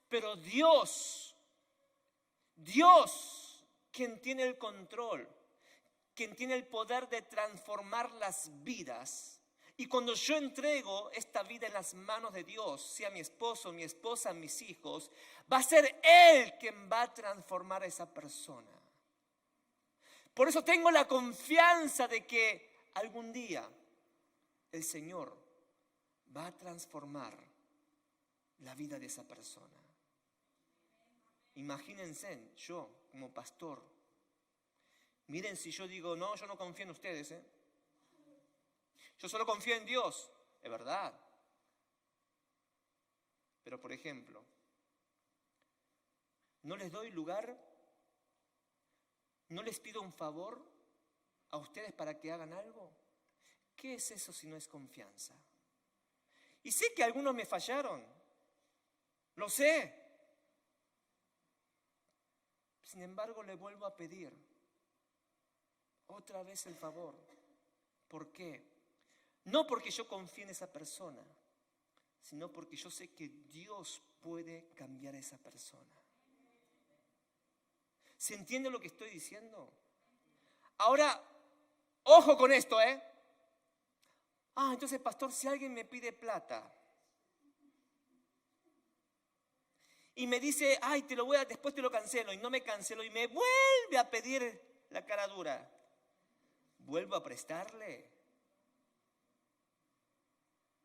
Pero Dios, quien tiene el control, quien tiene el poder de transformar las vidas. Y cuando yo entrego esta vida en las manos de Dios, sea mi esposo, mi esposa, mis hijos, va a ser Él quien va a transformar a esa persona. Por eso tengo la confianza de que algún día el Señor va a transformar la vida de esa persona. Imagínense, yo como pastor, miren si yo digo, no, yo no confío en ustedes, yo solo confío en Dios, es verdad. Pero por ejemplo, no les doy lugar, no les pido un favor a ustedes para que hagan algo. ¿Qué es eso si no es confianza? Y sé que algunos me fallaron, lo sé. Sin embargo, le vuelvo a pedir otra vez el favor. ¿Por qué? No porque yo confíe en esa persona, sino porque yo sé que Dios puede cambiar a esa persona. ¿Se entiende lo que estoy diciendo? Ahora, ojo con esto, entonces, pastor, si alguien me pide plata y me dice, después te lo cancelo, y no me cancelo, y me vuelve a pedir la cara dura, ¿vuelvo a prestarle?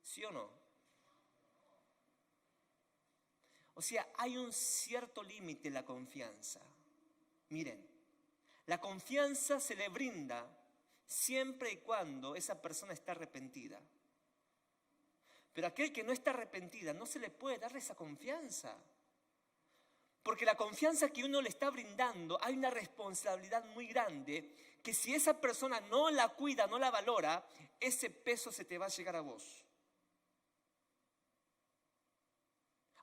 ¿Sí o no? O sea, hay un cierto límite en la confianza. Miren, la confianza se le brinda siempre y cuando esa persona está arrepentida. Pero a aquel que no está arrepentida no se le puede dar esa confianza. Porque la confianza que uno le está brindando, hay una responsabilidad muy grande que si esa persona no la cuida, no la valora, ese peso se te va a llegar a vos.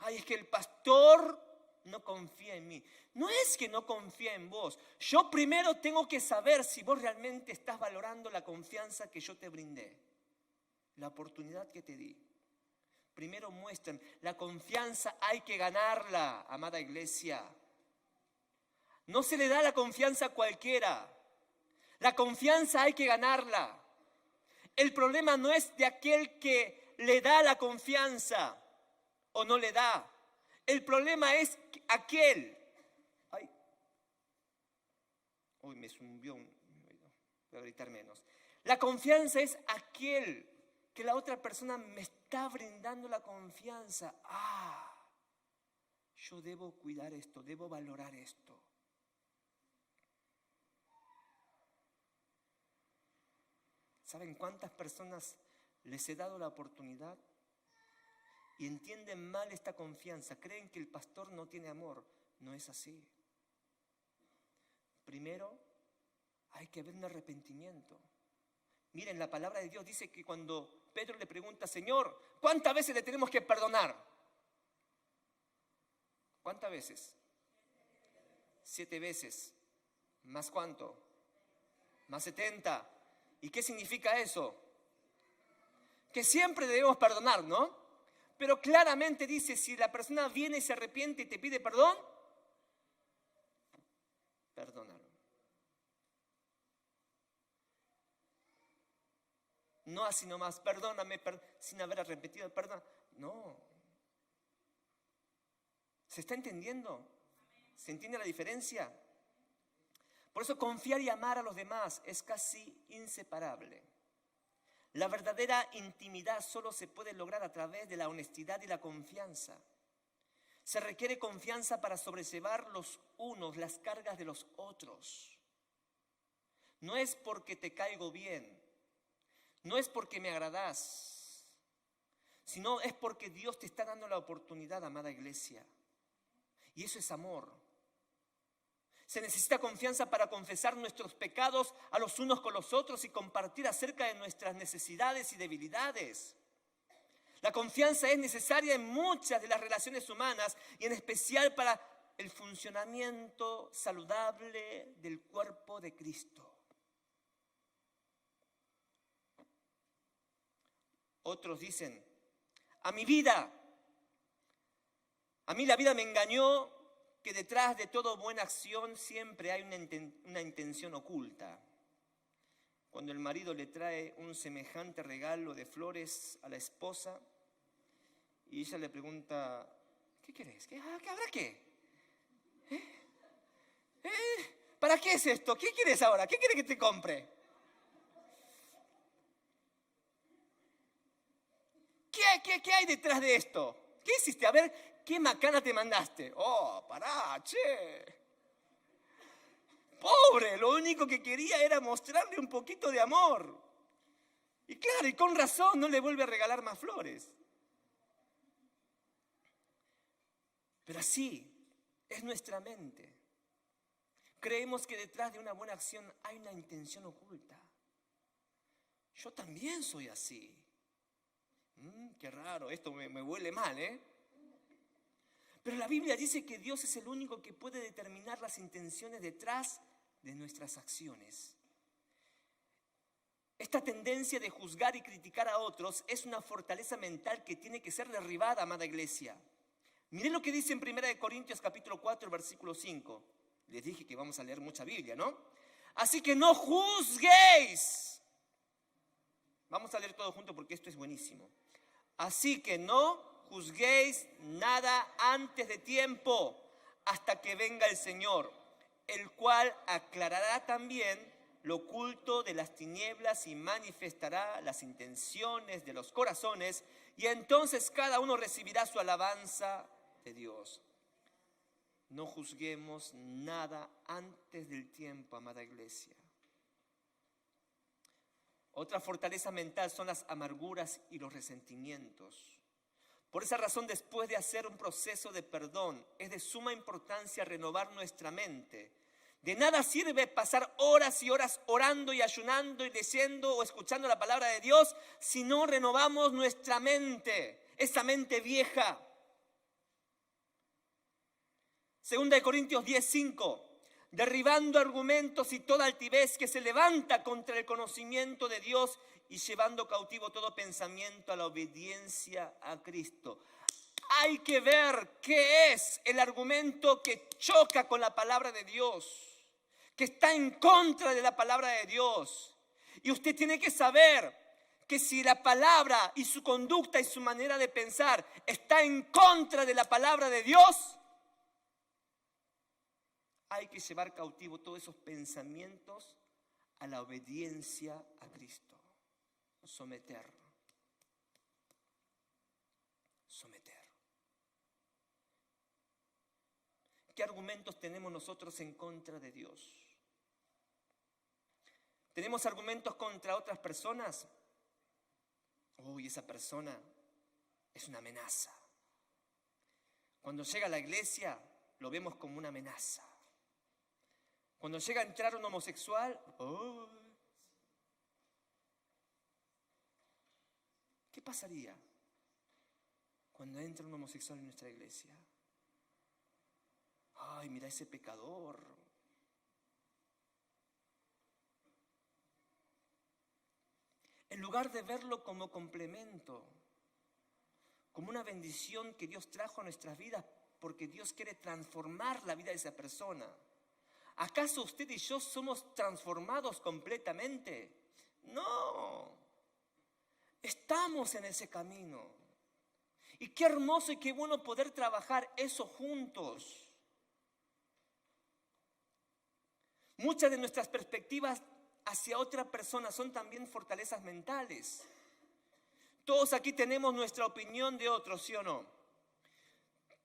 Es que el pastor no confía en mí. No es que no confía en vos. Yo primero tengo que saber si vos realmente estás valorando la confianza que yo te brindé, la oportunidad que te di. Primero muestren, la confianza hay que ganarla, amada iglesia. No se le da la confianza a cualquiera. La confianza hay que ganarla. El problema no es de aquel que le da la confianza o no le da. El problema es aquel. Me zumbió. Voy a gritar menos. La confianza es aquel que la otra persona me está brindando la confianza. Yo debo cuidar esto, debo valorar esto. ¿Saben cuántas personas les he dado la oportunidad y entienden mal esta confianza? Creen que el pastor no tiene amor. No es así. Primero, hay que haber un arrepentimiento. Miren, la palabra de Dios dice que cuando Pedro le pregunta, Señor, ¿cuántas veces le tenemos que perdonar? ¿Cuántas veces? 7 veces. ¿Más cuánto? Más 70. ¿Y qué significa eso? Que siempre debemos perdonar, ¿no? Pero claramente dice, si la persona viene y se arrepiente y te pide perdón, perdónalo. No así nomás, perdóname, sin haber arrepentido, perdón. No. ¿Se está entendiendo? ¿Se entiende la diferencia? Por eso confiar y amar a los demás es casi inseparable. La verdadera intimidad solo se puede lograr a través de la honestidad y la confianza. Se requiere confianza para sobrellevar los unos las cargas de los otros. No es porque te caigo bien, no es porque me agradás, sino es porque Dios te está dando la oportunidad, amada iglesia. Y eso es amor. Se necesita confianza para confesar nuestros pecados a los unos con los otros y compartir acerca de nuestras necesidades y debilidades. La confianza es necesaria en muchas de las relaciones humanas y en especial para el funcionamiento saludable del cuerpo de Cristo. Otros dicen, a mí la vida me engañó, que detrás de toda buena acción siempre hay una intención oculta. Cuando el marido le trae un semejante regalo de flores a la esposa y ella le pregunta, ¿qué querés? ¿Habrá qué? ¿Para qué es esto? ¿Qué quieres ahora? ¿Qué quieres que te compre? ¿Qué hay detrás de esto? ¿Qué hiciste? A ver, ¿qué macana te mandaste? Oh, pará, che. Pobre, lo único que quería era mostrarle un poquito de amor. Y claro, y con razón no le vuelve a regalar más flores. Pero así es nuestra mente. Creemos que detrás de una buena acción hay una intención oculta. Yo también soy así. Qué raro, esto me huele mal, ¿eh? Pero la Biblia dice que Dios es el único que puede determinar las intenciones detrás de nuestras acciones. Esta tendencia de juzgar y criticar a otros es una fortaleza mental que tiene que ser derribada, amada iglesia. Miren lo que dice en 1 Corintios capítulo 4, versículo 5. Les dije que vamos a leer mucha Biblia, ¿no? Así que no juzguéis. Vamos a leer todo junto porque esto es buenísimo. Así que no juzguéis nada antes de tiempo, hasta que venga el Señor, el cual aclarará también lo oculto de las tinieblas y manifestará las intenciones de los corazones, y entonces cada uno recibirá su alabanza de Dios. No juzguemos nada antes del tiempo, amada iglesia. Otra fortaleza mental son las amarguras y los resentimientos. Por esa razón, después de hacer un proceso de perdón, es de suma importancia renovar nuestra mente. De nada sirve pasar horas y horas orando y ayunando y leyendo o escuchando la palabra de Dios si no renovamos nuestra mente, esa mente vieja. 2 Corintios 10:5. Derribando argumentos y toda altivez que se levanta contra el conocimiento de Dios y llevando cautivo todo pensamiento a la obediencia a Cristo. Hay que ver qué es el argumento que choca con la palabra de Dios, que está en contra de la palabra de Dios. Y usted tiene que saber que si la palabra y su conducta y su manera de pensar está en contra de la palabra de Dios, hay que llevar cautivo todos esos pensamientos a la obediencia a Cristo. Someter. ¿Qué argumentos tenemos nosotros en contra de Dios? ¿Tenemos argumentos contra otras personas? Uy, esa persona es una amenaza. Cuando llega a la iglesia, lo vemos como una amenaza. Cuando llega a entrar un homosexual, ¿qué pasaría cuando entra un homosexual en nuestra iglesia? Ay, mira ese pecador. En lugar de verlo como complemento, como una bendición que Dios trajo a nuestras vidas porque Dios quiere transformar la vida de esa persona. ¿Acaso usted y yo somos transformados completamente? No. Estamos en ese camino. Y qué hermoso y qué bueno poder trabajar eso juntos. Muchas de nuestras perspectivas hacia otra persona son también fortalezas mentales. Todos aquí tenemos nuestra opinión de otros, ¿sí o no?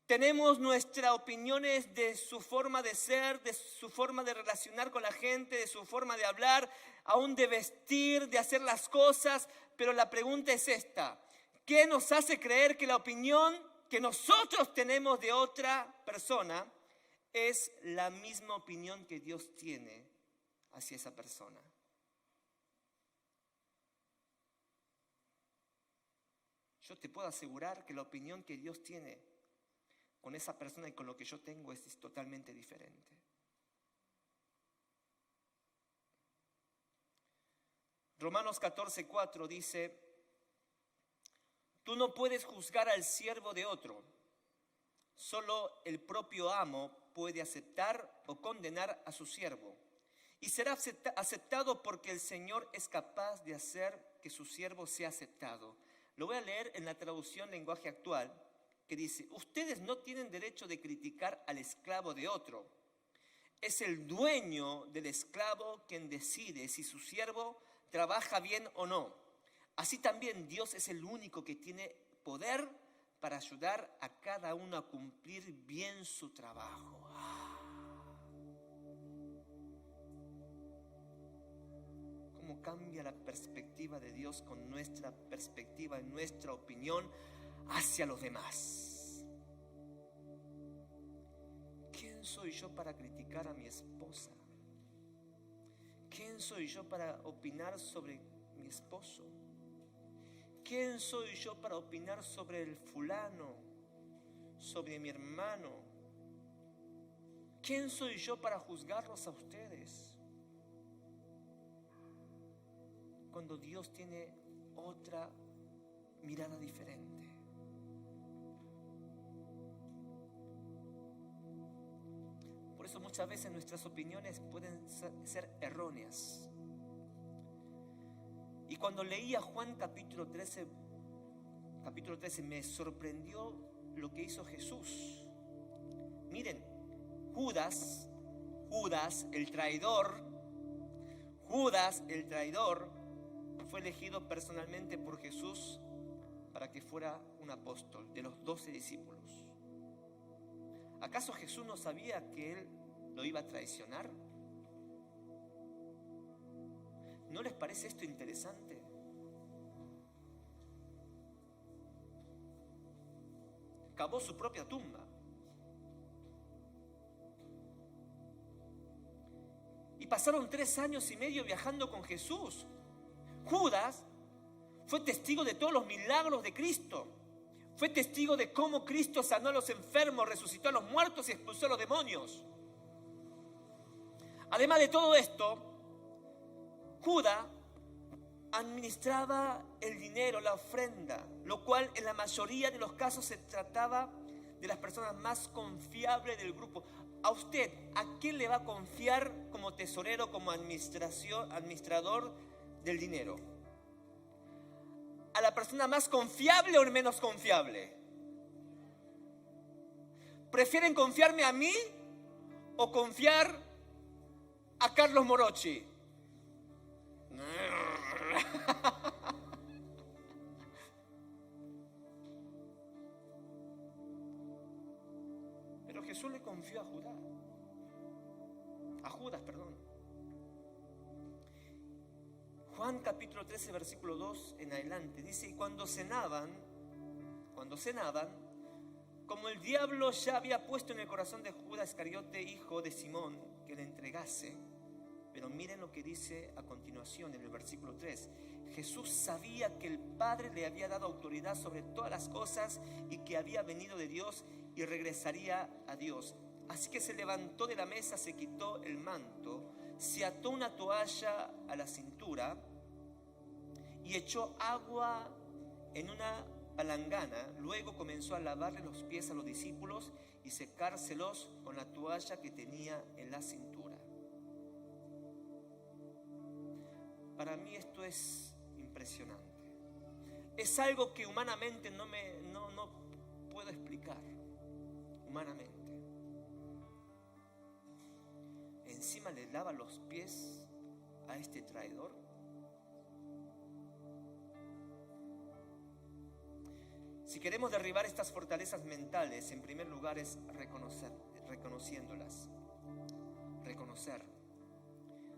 Tenemos nuestras opiniones de su forma de ser, de su forma de relacionar con la gente, de su forma de hablar, aún de vestir, de hacer las cosas. Pero la pregunta es esta: ¿qué nos hace creer que la opinión que nosotros tenemos de otra persona es la misma opinión que Dios tiene hacia esa persona? Yo te puedo asegurar que la opinión que Dios tiene con esa persona y con lo que yo tengo es totalmente diferente. Romanos 14:4 dice: tú no puedes juzgar al siervo de otro, solo el propio amo puede aceptar o condenar a su siervo, y será aceptado porque el Señor es capaz de hacer que su siervo sea aceptado. Lo voy a leer en la traducción lenguaje actual, que dice: ustedes no tienen derecho de criticar al esclavo de otro. Es el dueño del esclavo quien decide si su siervo trabaja bien o no. Así también Dios es el único que tiene poder para ayudar a cada uno a cumplir bien su trabajo. ¿Cómo cambia la perspectiva de Dios con nuestra perspectiva y nuestra opinión hacia los demás? ¿Quién soy yo para criticar a mi esposa? ¿Quién soy yo para opinar sobre mi esposo? ¿Quién soy yo para opinar sobre el fulano, sobre mi hermano? ¿Quién soy yo para juzgarlos a ustedes? Cuando Dios tiene otra mirada diferente. Por eso muchas veces nuestras opiniones pueden ser erróneas. Y cuando leía Juan capítulo 13 me sorprendió lo que hizo Jesús. Miren, Judas el traidor, fue elegido personalmente por Jesús para que fuera un apóstol de los 12 discípulos. ¿Acaso Jesús no sabía que él lo iba a traicionar? ¿No les parece esto interesante? Cavó su propia tumba. Y pasaron 3 años y medio viajando con Jesús. Judas fue testigo de todos los milagros de Cristo. Fue testigo de cómo Cristo sanó a los enfermos, resucitó a los muertos y expulsó a los demonios. Además de todo esto, Judas administraba el dinero, la ofrenda, lo cual en la mayoría de los casos se trataba de las personas más confiables del grupo. A usted, ¿a quién le va a confiar como tesorero, como administrador del dinero? ¿A la persona más confiable o el menos confiable? ¿Prefieren confiarme a mí o confiar a Carlos Morochi? Pero Jesús le confió a Judas. Juan capítulo 13, versículo 2 en adelante, dice: y cuando cenaban, como el diablo ya había puesto en el corazón de Judas Iscariote, hijo de Simón, que le entregase. Pero miren lo que dice a continuación en el versículo 3. Jesús sabía que el Padre le había dado autoridad sobre todas las cosas y que había venido de Dios y regresaría a Dios. Así que se levantó de la mesa, se quitó el manto, se ató una toalla a la cintura y echó agua en una palangana, luego comenzó a lavarle los pies a los discípulos y secárselos con la toalla que tenía en la cintura. Para mí esto es impresionante. Es algo que humanamente no puedo explicar. Humanamente. Encima le lava los pies a este traidor. Si queremos derribar estas fortalezas mentales, en primer lugar es reconociéndolas. Reconocer.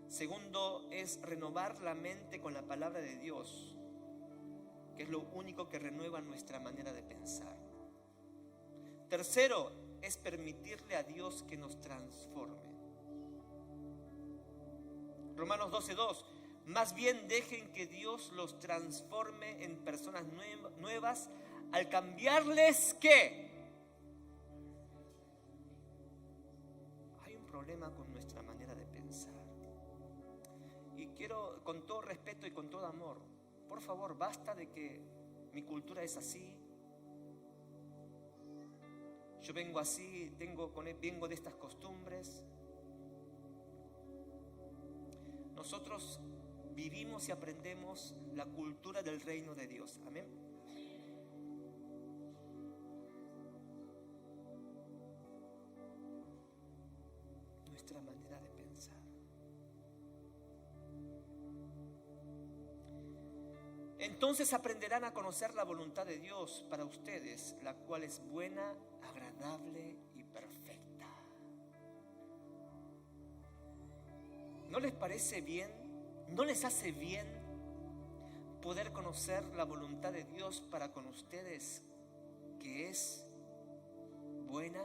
Segundo es renovar la mente con la palabra de Dios, que es lo único que renueva nuestra manera de pensar. Tercero es permitirle a Dios que nos transforme. Romanos 12:2. Más bien dejen que Dios los transforme en personas nuevas al cambiarles ¿qué? Hay un problema con nuestra manera de pensar. Y quiero, con todo respeto y con todo amor, por favor, basta de que mi cultura es así. Yo vengo así, vengo de estas costumbres. Nosotros vivimos y aprendemos la cultura del reino de Dios. Amén. Nuestra manera de pensar. Entonces aprenderán a conocer la voluntad de Dios para ustedes, la cual es buena, agradable y perfecta. ¿No les parece bien? ¿No les hace bien poder conocer la voluntad de Dios para con ustedes, que es buena,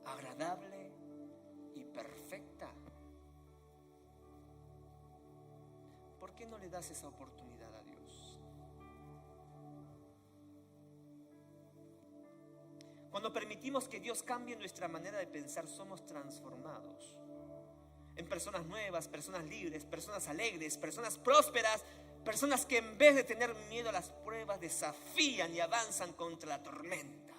agradable y perfecta? ¿Por qué no le das esa oportunidad a Dios? Cuando permitimos que Dios cambie nuestra manera de pensar, somos transformados en personas nuevas, personas libres, personas alegres, personas prósperas, personas que en vez de tener miedo a las pruebas, desafían y avanzan contra la tormenta.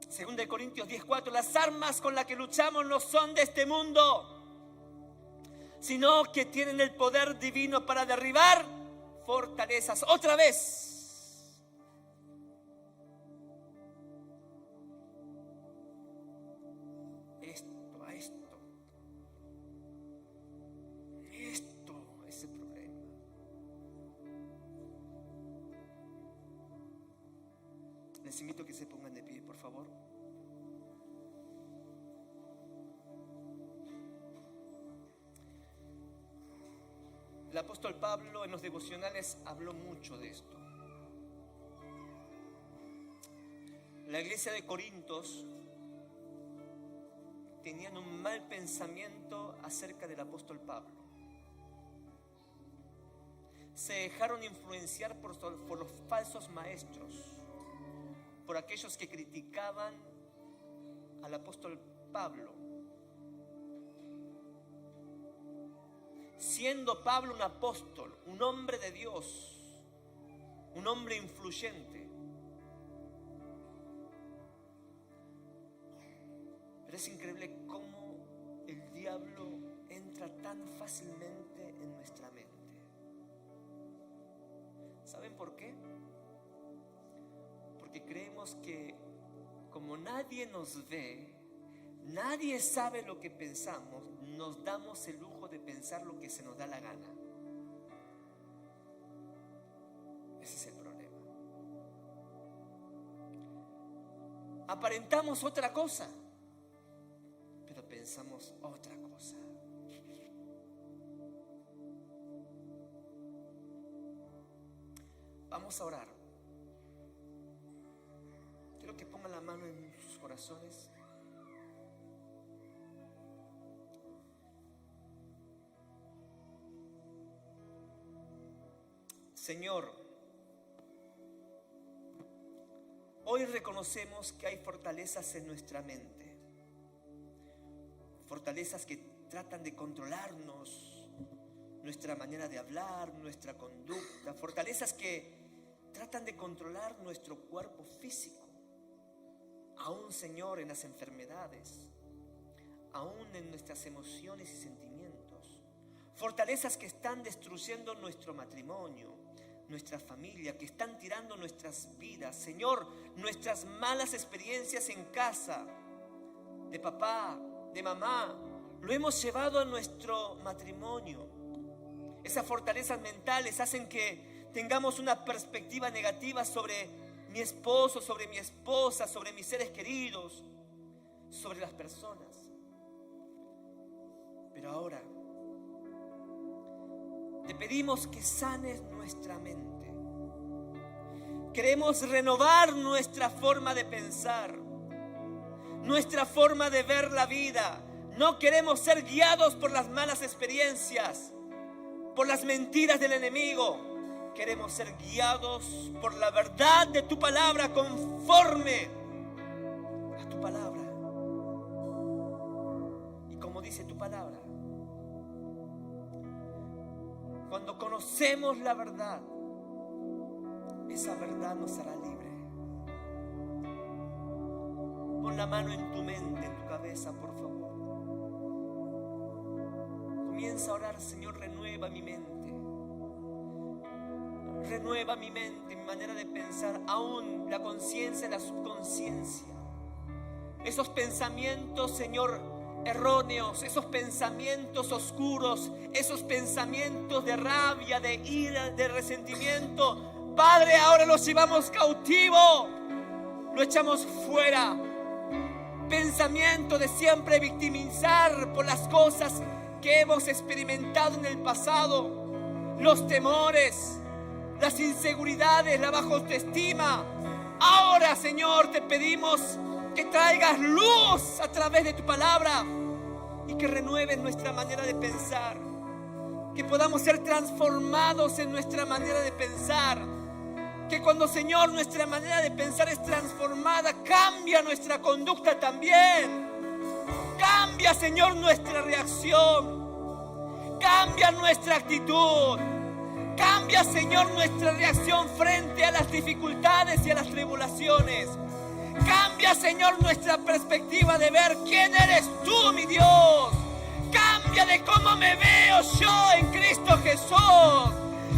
2 Corintios 10:4. Las armas con las que luchamos no son de este mundo, sino que tienen el poder divino para derribar fortalezas. Otra vez. Esto es el problema. Les invito a que se pongan de pie, por favor. El apóstol Pablo en los devocionales habló mucho de esto. La iglesia de Corintios tenían un mal pensamiento acerca del apóstol Pablo. Se dejaron influenciar por los falsos maestros, por aquellos que criticaban al apóstol Pablo. Siendo Pablo un apóstol, un hombre de Dios, un hombre influyente. Pero es increíble cómo el diablo entra tan fácilmente en nuestra mente. ¿Saben por qué? Porque creemos que como nadie nos ve, nadie sabe lo que pensamos, nos damos el lujo de pensar lo que se nos da la gana. Ese es el problema. Aparentamos otra cosa, pero pensamos otra cosa. Vamos a orar. Quiero que pongan la mano en sus corazones. Señor, hoy reconocemos que hay fortalezas en nuestra mente, fortalezas que tratan de controlarnos, nuestra manera de hablar, nuestra conducta, fortalezas que tratan de controlar nuestro cuerpo físico, aún, Señor, en las enfermedades, aún en nuestras emociones y sentimientos, fortalezas que están destruyendo nuestro matrimonio, nuestra familia, que están tirando nuestras vidas, Señor, nuestras malas experiencias en casa, de papá, de mamá, lo hemos llevado a nuestro matrimonio. Esas fortalezas mentales hacen que tengamos una perspectiva negativa sobre mi esposo, sobre mi esposa, sobre mis seres queridos, sobre las personas. Pero ahora te pedimos que sanes nuestra mente. Queremos renovar nuestra forma de pensar, nuestra forma de ver la vida. No queremos ser guiados por las malas experiencias, por las mentiras del enemigo. Queremos ser guiados por la verdad de tu palabra, conforme a tu palabra. Y como dice tu palabra, cuando conocemos la verdad, esa verdad nos hará libre. Pon la mano en tu mente, en tu cabeza, por favor. Comienza a orar: Señor, renueva mi mente. Renueva mi mente, mi manera de pensar, aún la conciencia y la subconsciencia. Esos pensamientos, Señor, erróneos, esos pensamientos oscuros, esos pensamientos de rabia, de ira, de resentimiento, Padre, ahora los llevamos cautivo, lo echamos fuera. Pensamiento de siempre victimizar por las cosas que hemos experimentado en el pasado, los temores, las inseguridades, la baja autoestima. Ahora, Señor, te pedimos que traigas luz a través de tu palabra y que renueves nuestra manera de pensar, que podamos ser transformados en nuestra manera de pensar, que cuando, Señor, nuestra manera de pensar es transformada, cambia nuestra conducta también, cambia, Señor, nuestra reacción, cambia nuestra actitud. Cambia, Señor, nuestra reacción frente a las dificultades y a las tribulaciones. Cambia, Señor, nuestra perspectiva de ver quién eres tú, mi Dios. Cambia de cómo me veo yo en Cristo Jesús,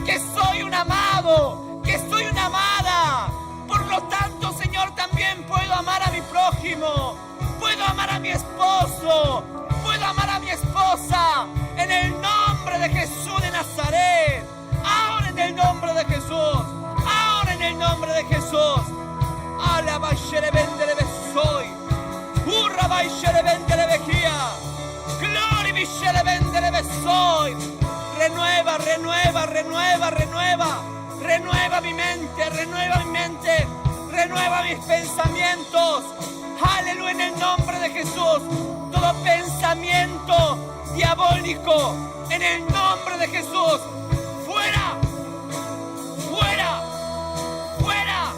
que soy un amado, que soy una amada. Por lo tanto, Señor, también puedo amar a mi prójimo, puedo amar a mi esposo, puedo amar a mi esposa, en el nombre de Jesús de Nazaret. Ahora en el nombre de Jesús, ahora en el nombre de Jesús. Alaba y vende soy. Urra va y vende vejía. Gloria y vende soy. Renueva, renueva, renueva, renueva. Renueva mi mente, renueva mi mente. Renueva mis pensamientos. Aleluya, en el nombre de Jesús. Todo pensamiento diabólico, en el nombre de Jesús. Fuera, fuera, fuera.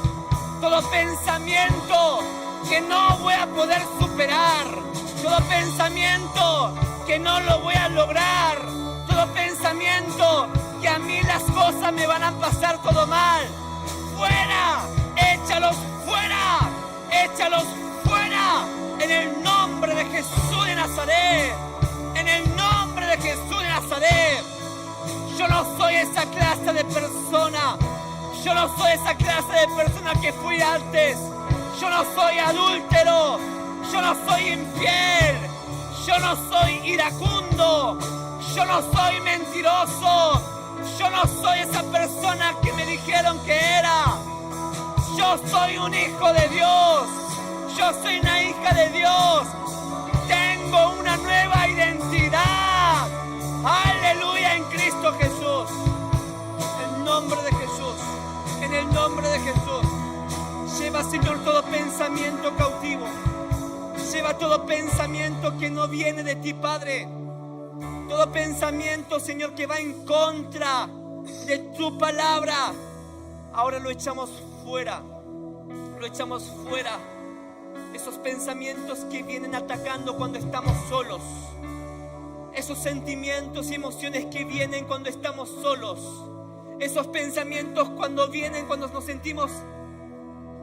Todo pensamiento que no voy a poder superar, todo pensamiento que no lo voy a lograr, todo pensamiento que a mí las cosas me van a pasar todo mal. Fuera, échalos fuera, échalos fuera, en el nombre de Jesús de Nazaret, en el nombre de Jesús de Nazaret. Yo no soy esa clase de persona. Yo no soy esa clase de persona que fui antes. Yo no soy adúltero. Yo no soy infiel. Yo no soy iracundo. Yo no soy mentiroso. Yo no soy esa persona que me dijeron que era. Yo soy un hijo de Dios. Yo soy una hija de Dios. Tengo una nueva identidad. Aleluya, en Cristo Jesús. En el nombre de Jesús. En el nombre de Jesús. Lleva, Señor, todo pensamiento cautivo. Lleva todo pensamiento que no viene de ti, Padre. Todo pensamiento, Señor, que va en contra de tu palabra. Ahora lo echamos fuera. Lo echamos fuera. Esos pensamientos que vienen atacando cuando estamos solos. esos sentimientos y emociones que vienen cuando estamos solos, esos pensamientos cuando vienen, cuando nos sentimos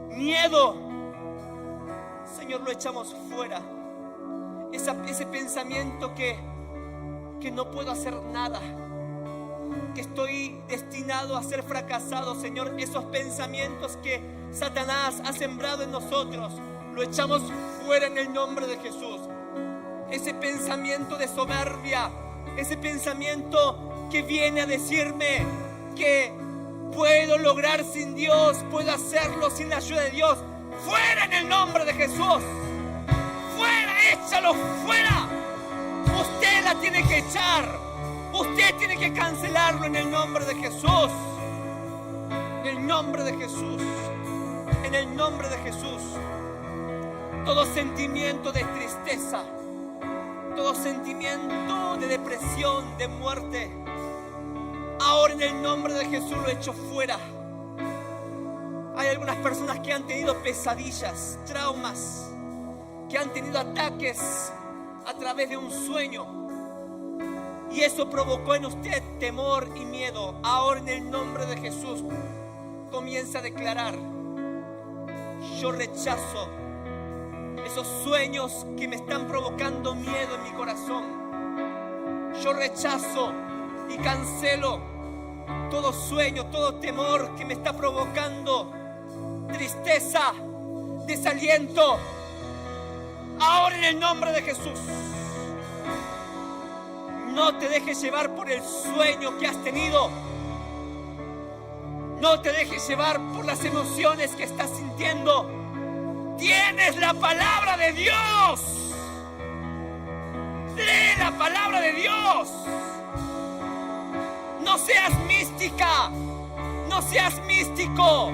miedo, Señor, lo echamos fuera. Ese pensamiento que no puedo hacer nada, que estoy destinado a ser fracasado, Señor, esos pensamientos que Satanás ha sembrado en nosotros, lo echamos fuera en el nombre de Jesús. Ese pensamiento de soberbia, ese pensamiento que viene a decirme que puedo lograr sin Dios, puedo hacerlo sin la ayuda de Dios, fuera en el nombre de Jesús. Fuera, échalo fuera. Usted la tiene que echar. Usted tiene que cancelarlo en el nombre de Jesús. En el nombre de Jesús. En el nombre de Jesús. Todo sentimiento de tristeza, todo sentimiento de depresión, de muerte, ahora en el nombre de Jesús lo echo fuera. Hay algunas personas que han tenido pesadillas, traumas, que han tenido ataques a través de un sueño, y eso provocó en usted temor y miedo. Ahora en el nombre de Jesús comienza a declarar: yo rechazo esos sueños que me están provocando miedo en mi corazón. Yo rechazo y cancelo todo sueño, todo temor que me está provocando tristeza, desaliento. Ahora en el nombre de Jesús, no te dejes llevar por el sueño que has tenido. No te dejes llevar por las emociones que estás sintiendo. Tienes la palabra de Dios. Lee la palabra de Dios. No seas mística. No seas místico.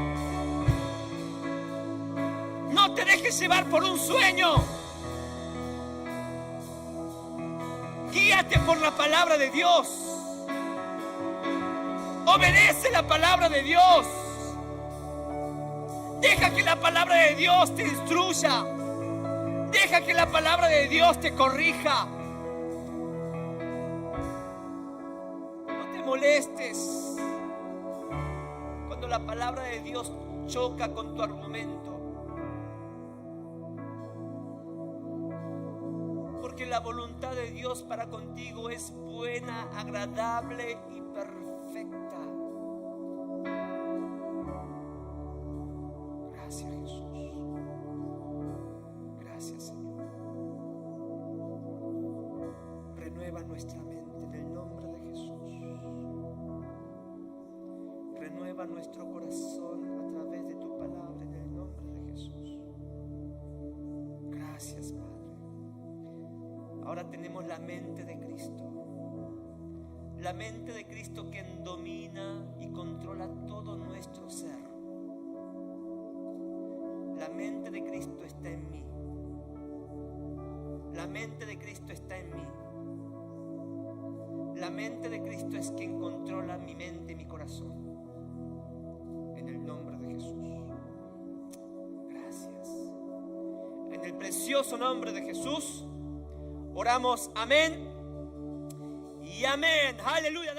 No te dejes llevar por un sueño. Guíate por la palabra de Dios. Obedece la palabra de Dios. Deja que la palabra de Dios te instruya. Deja que la palabra de Dios te corrija. No te molestes cuando la palabra de Dios choca con tu argumento. Porque la voluntad de Dios para contigo es buena, agradable y perfecta. Gracias, Jesús. Gracias, Señor. Renueva nuestra mente en el nombre de Jesús. Renueva nuestro corazón a través de tu palabra en el nombre de Jesús. Gracias, Padre. Ahora tenemos la mente de Cristo. La mente de Cristo que domina y controla todo nuestro ser. La mente de Cristo está en mí. La mente de Cristo está en mí. La mente de Cristo es quien controla mi mente y mi corazón. En el nombre de Jesús. Gracias. En el precioso nombre de Jesús oramos. Amén y amén. Aleluya.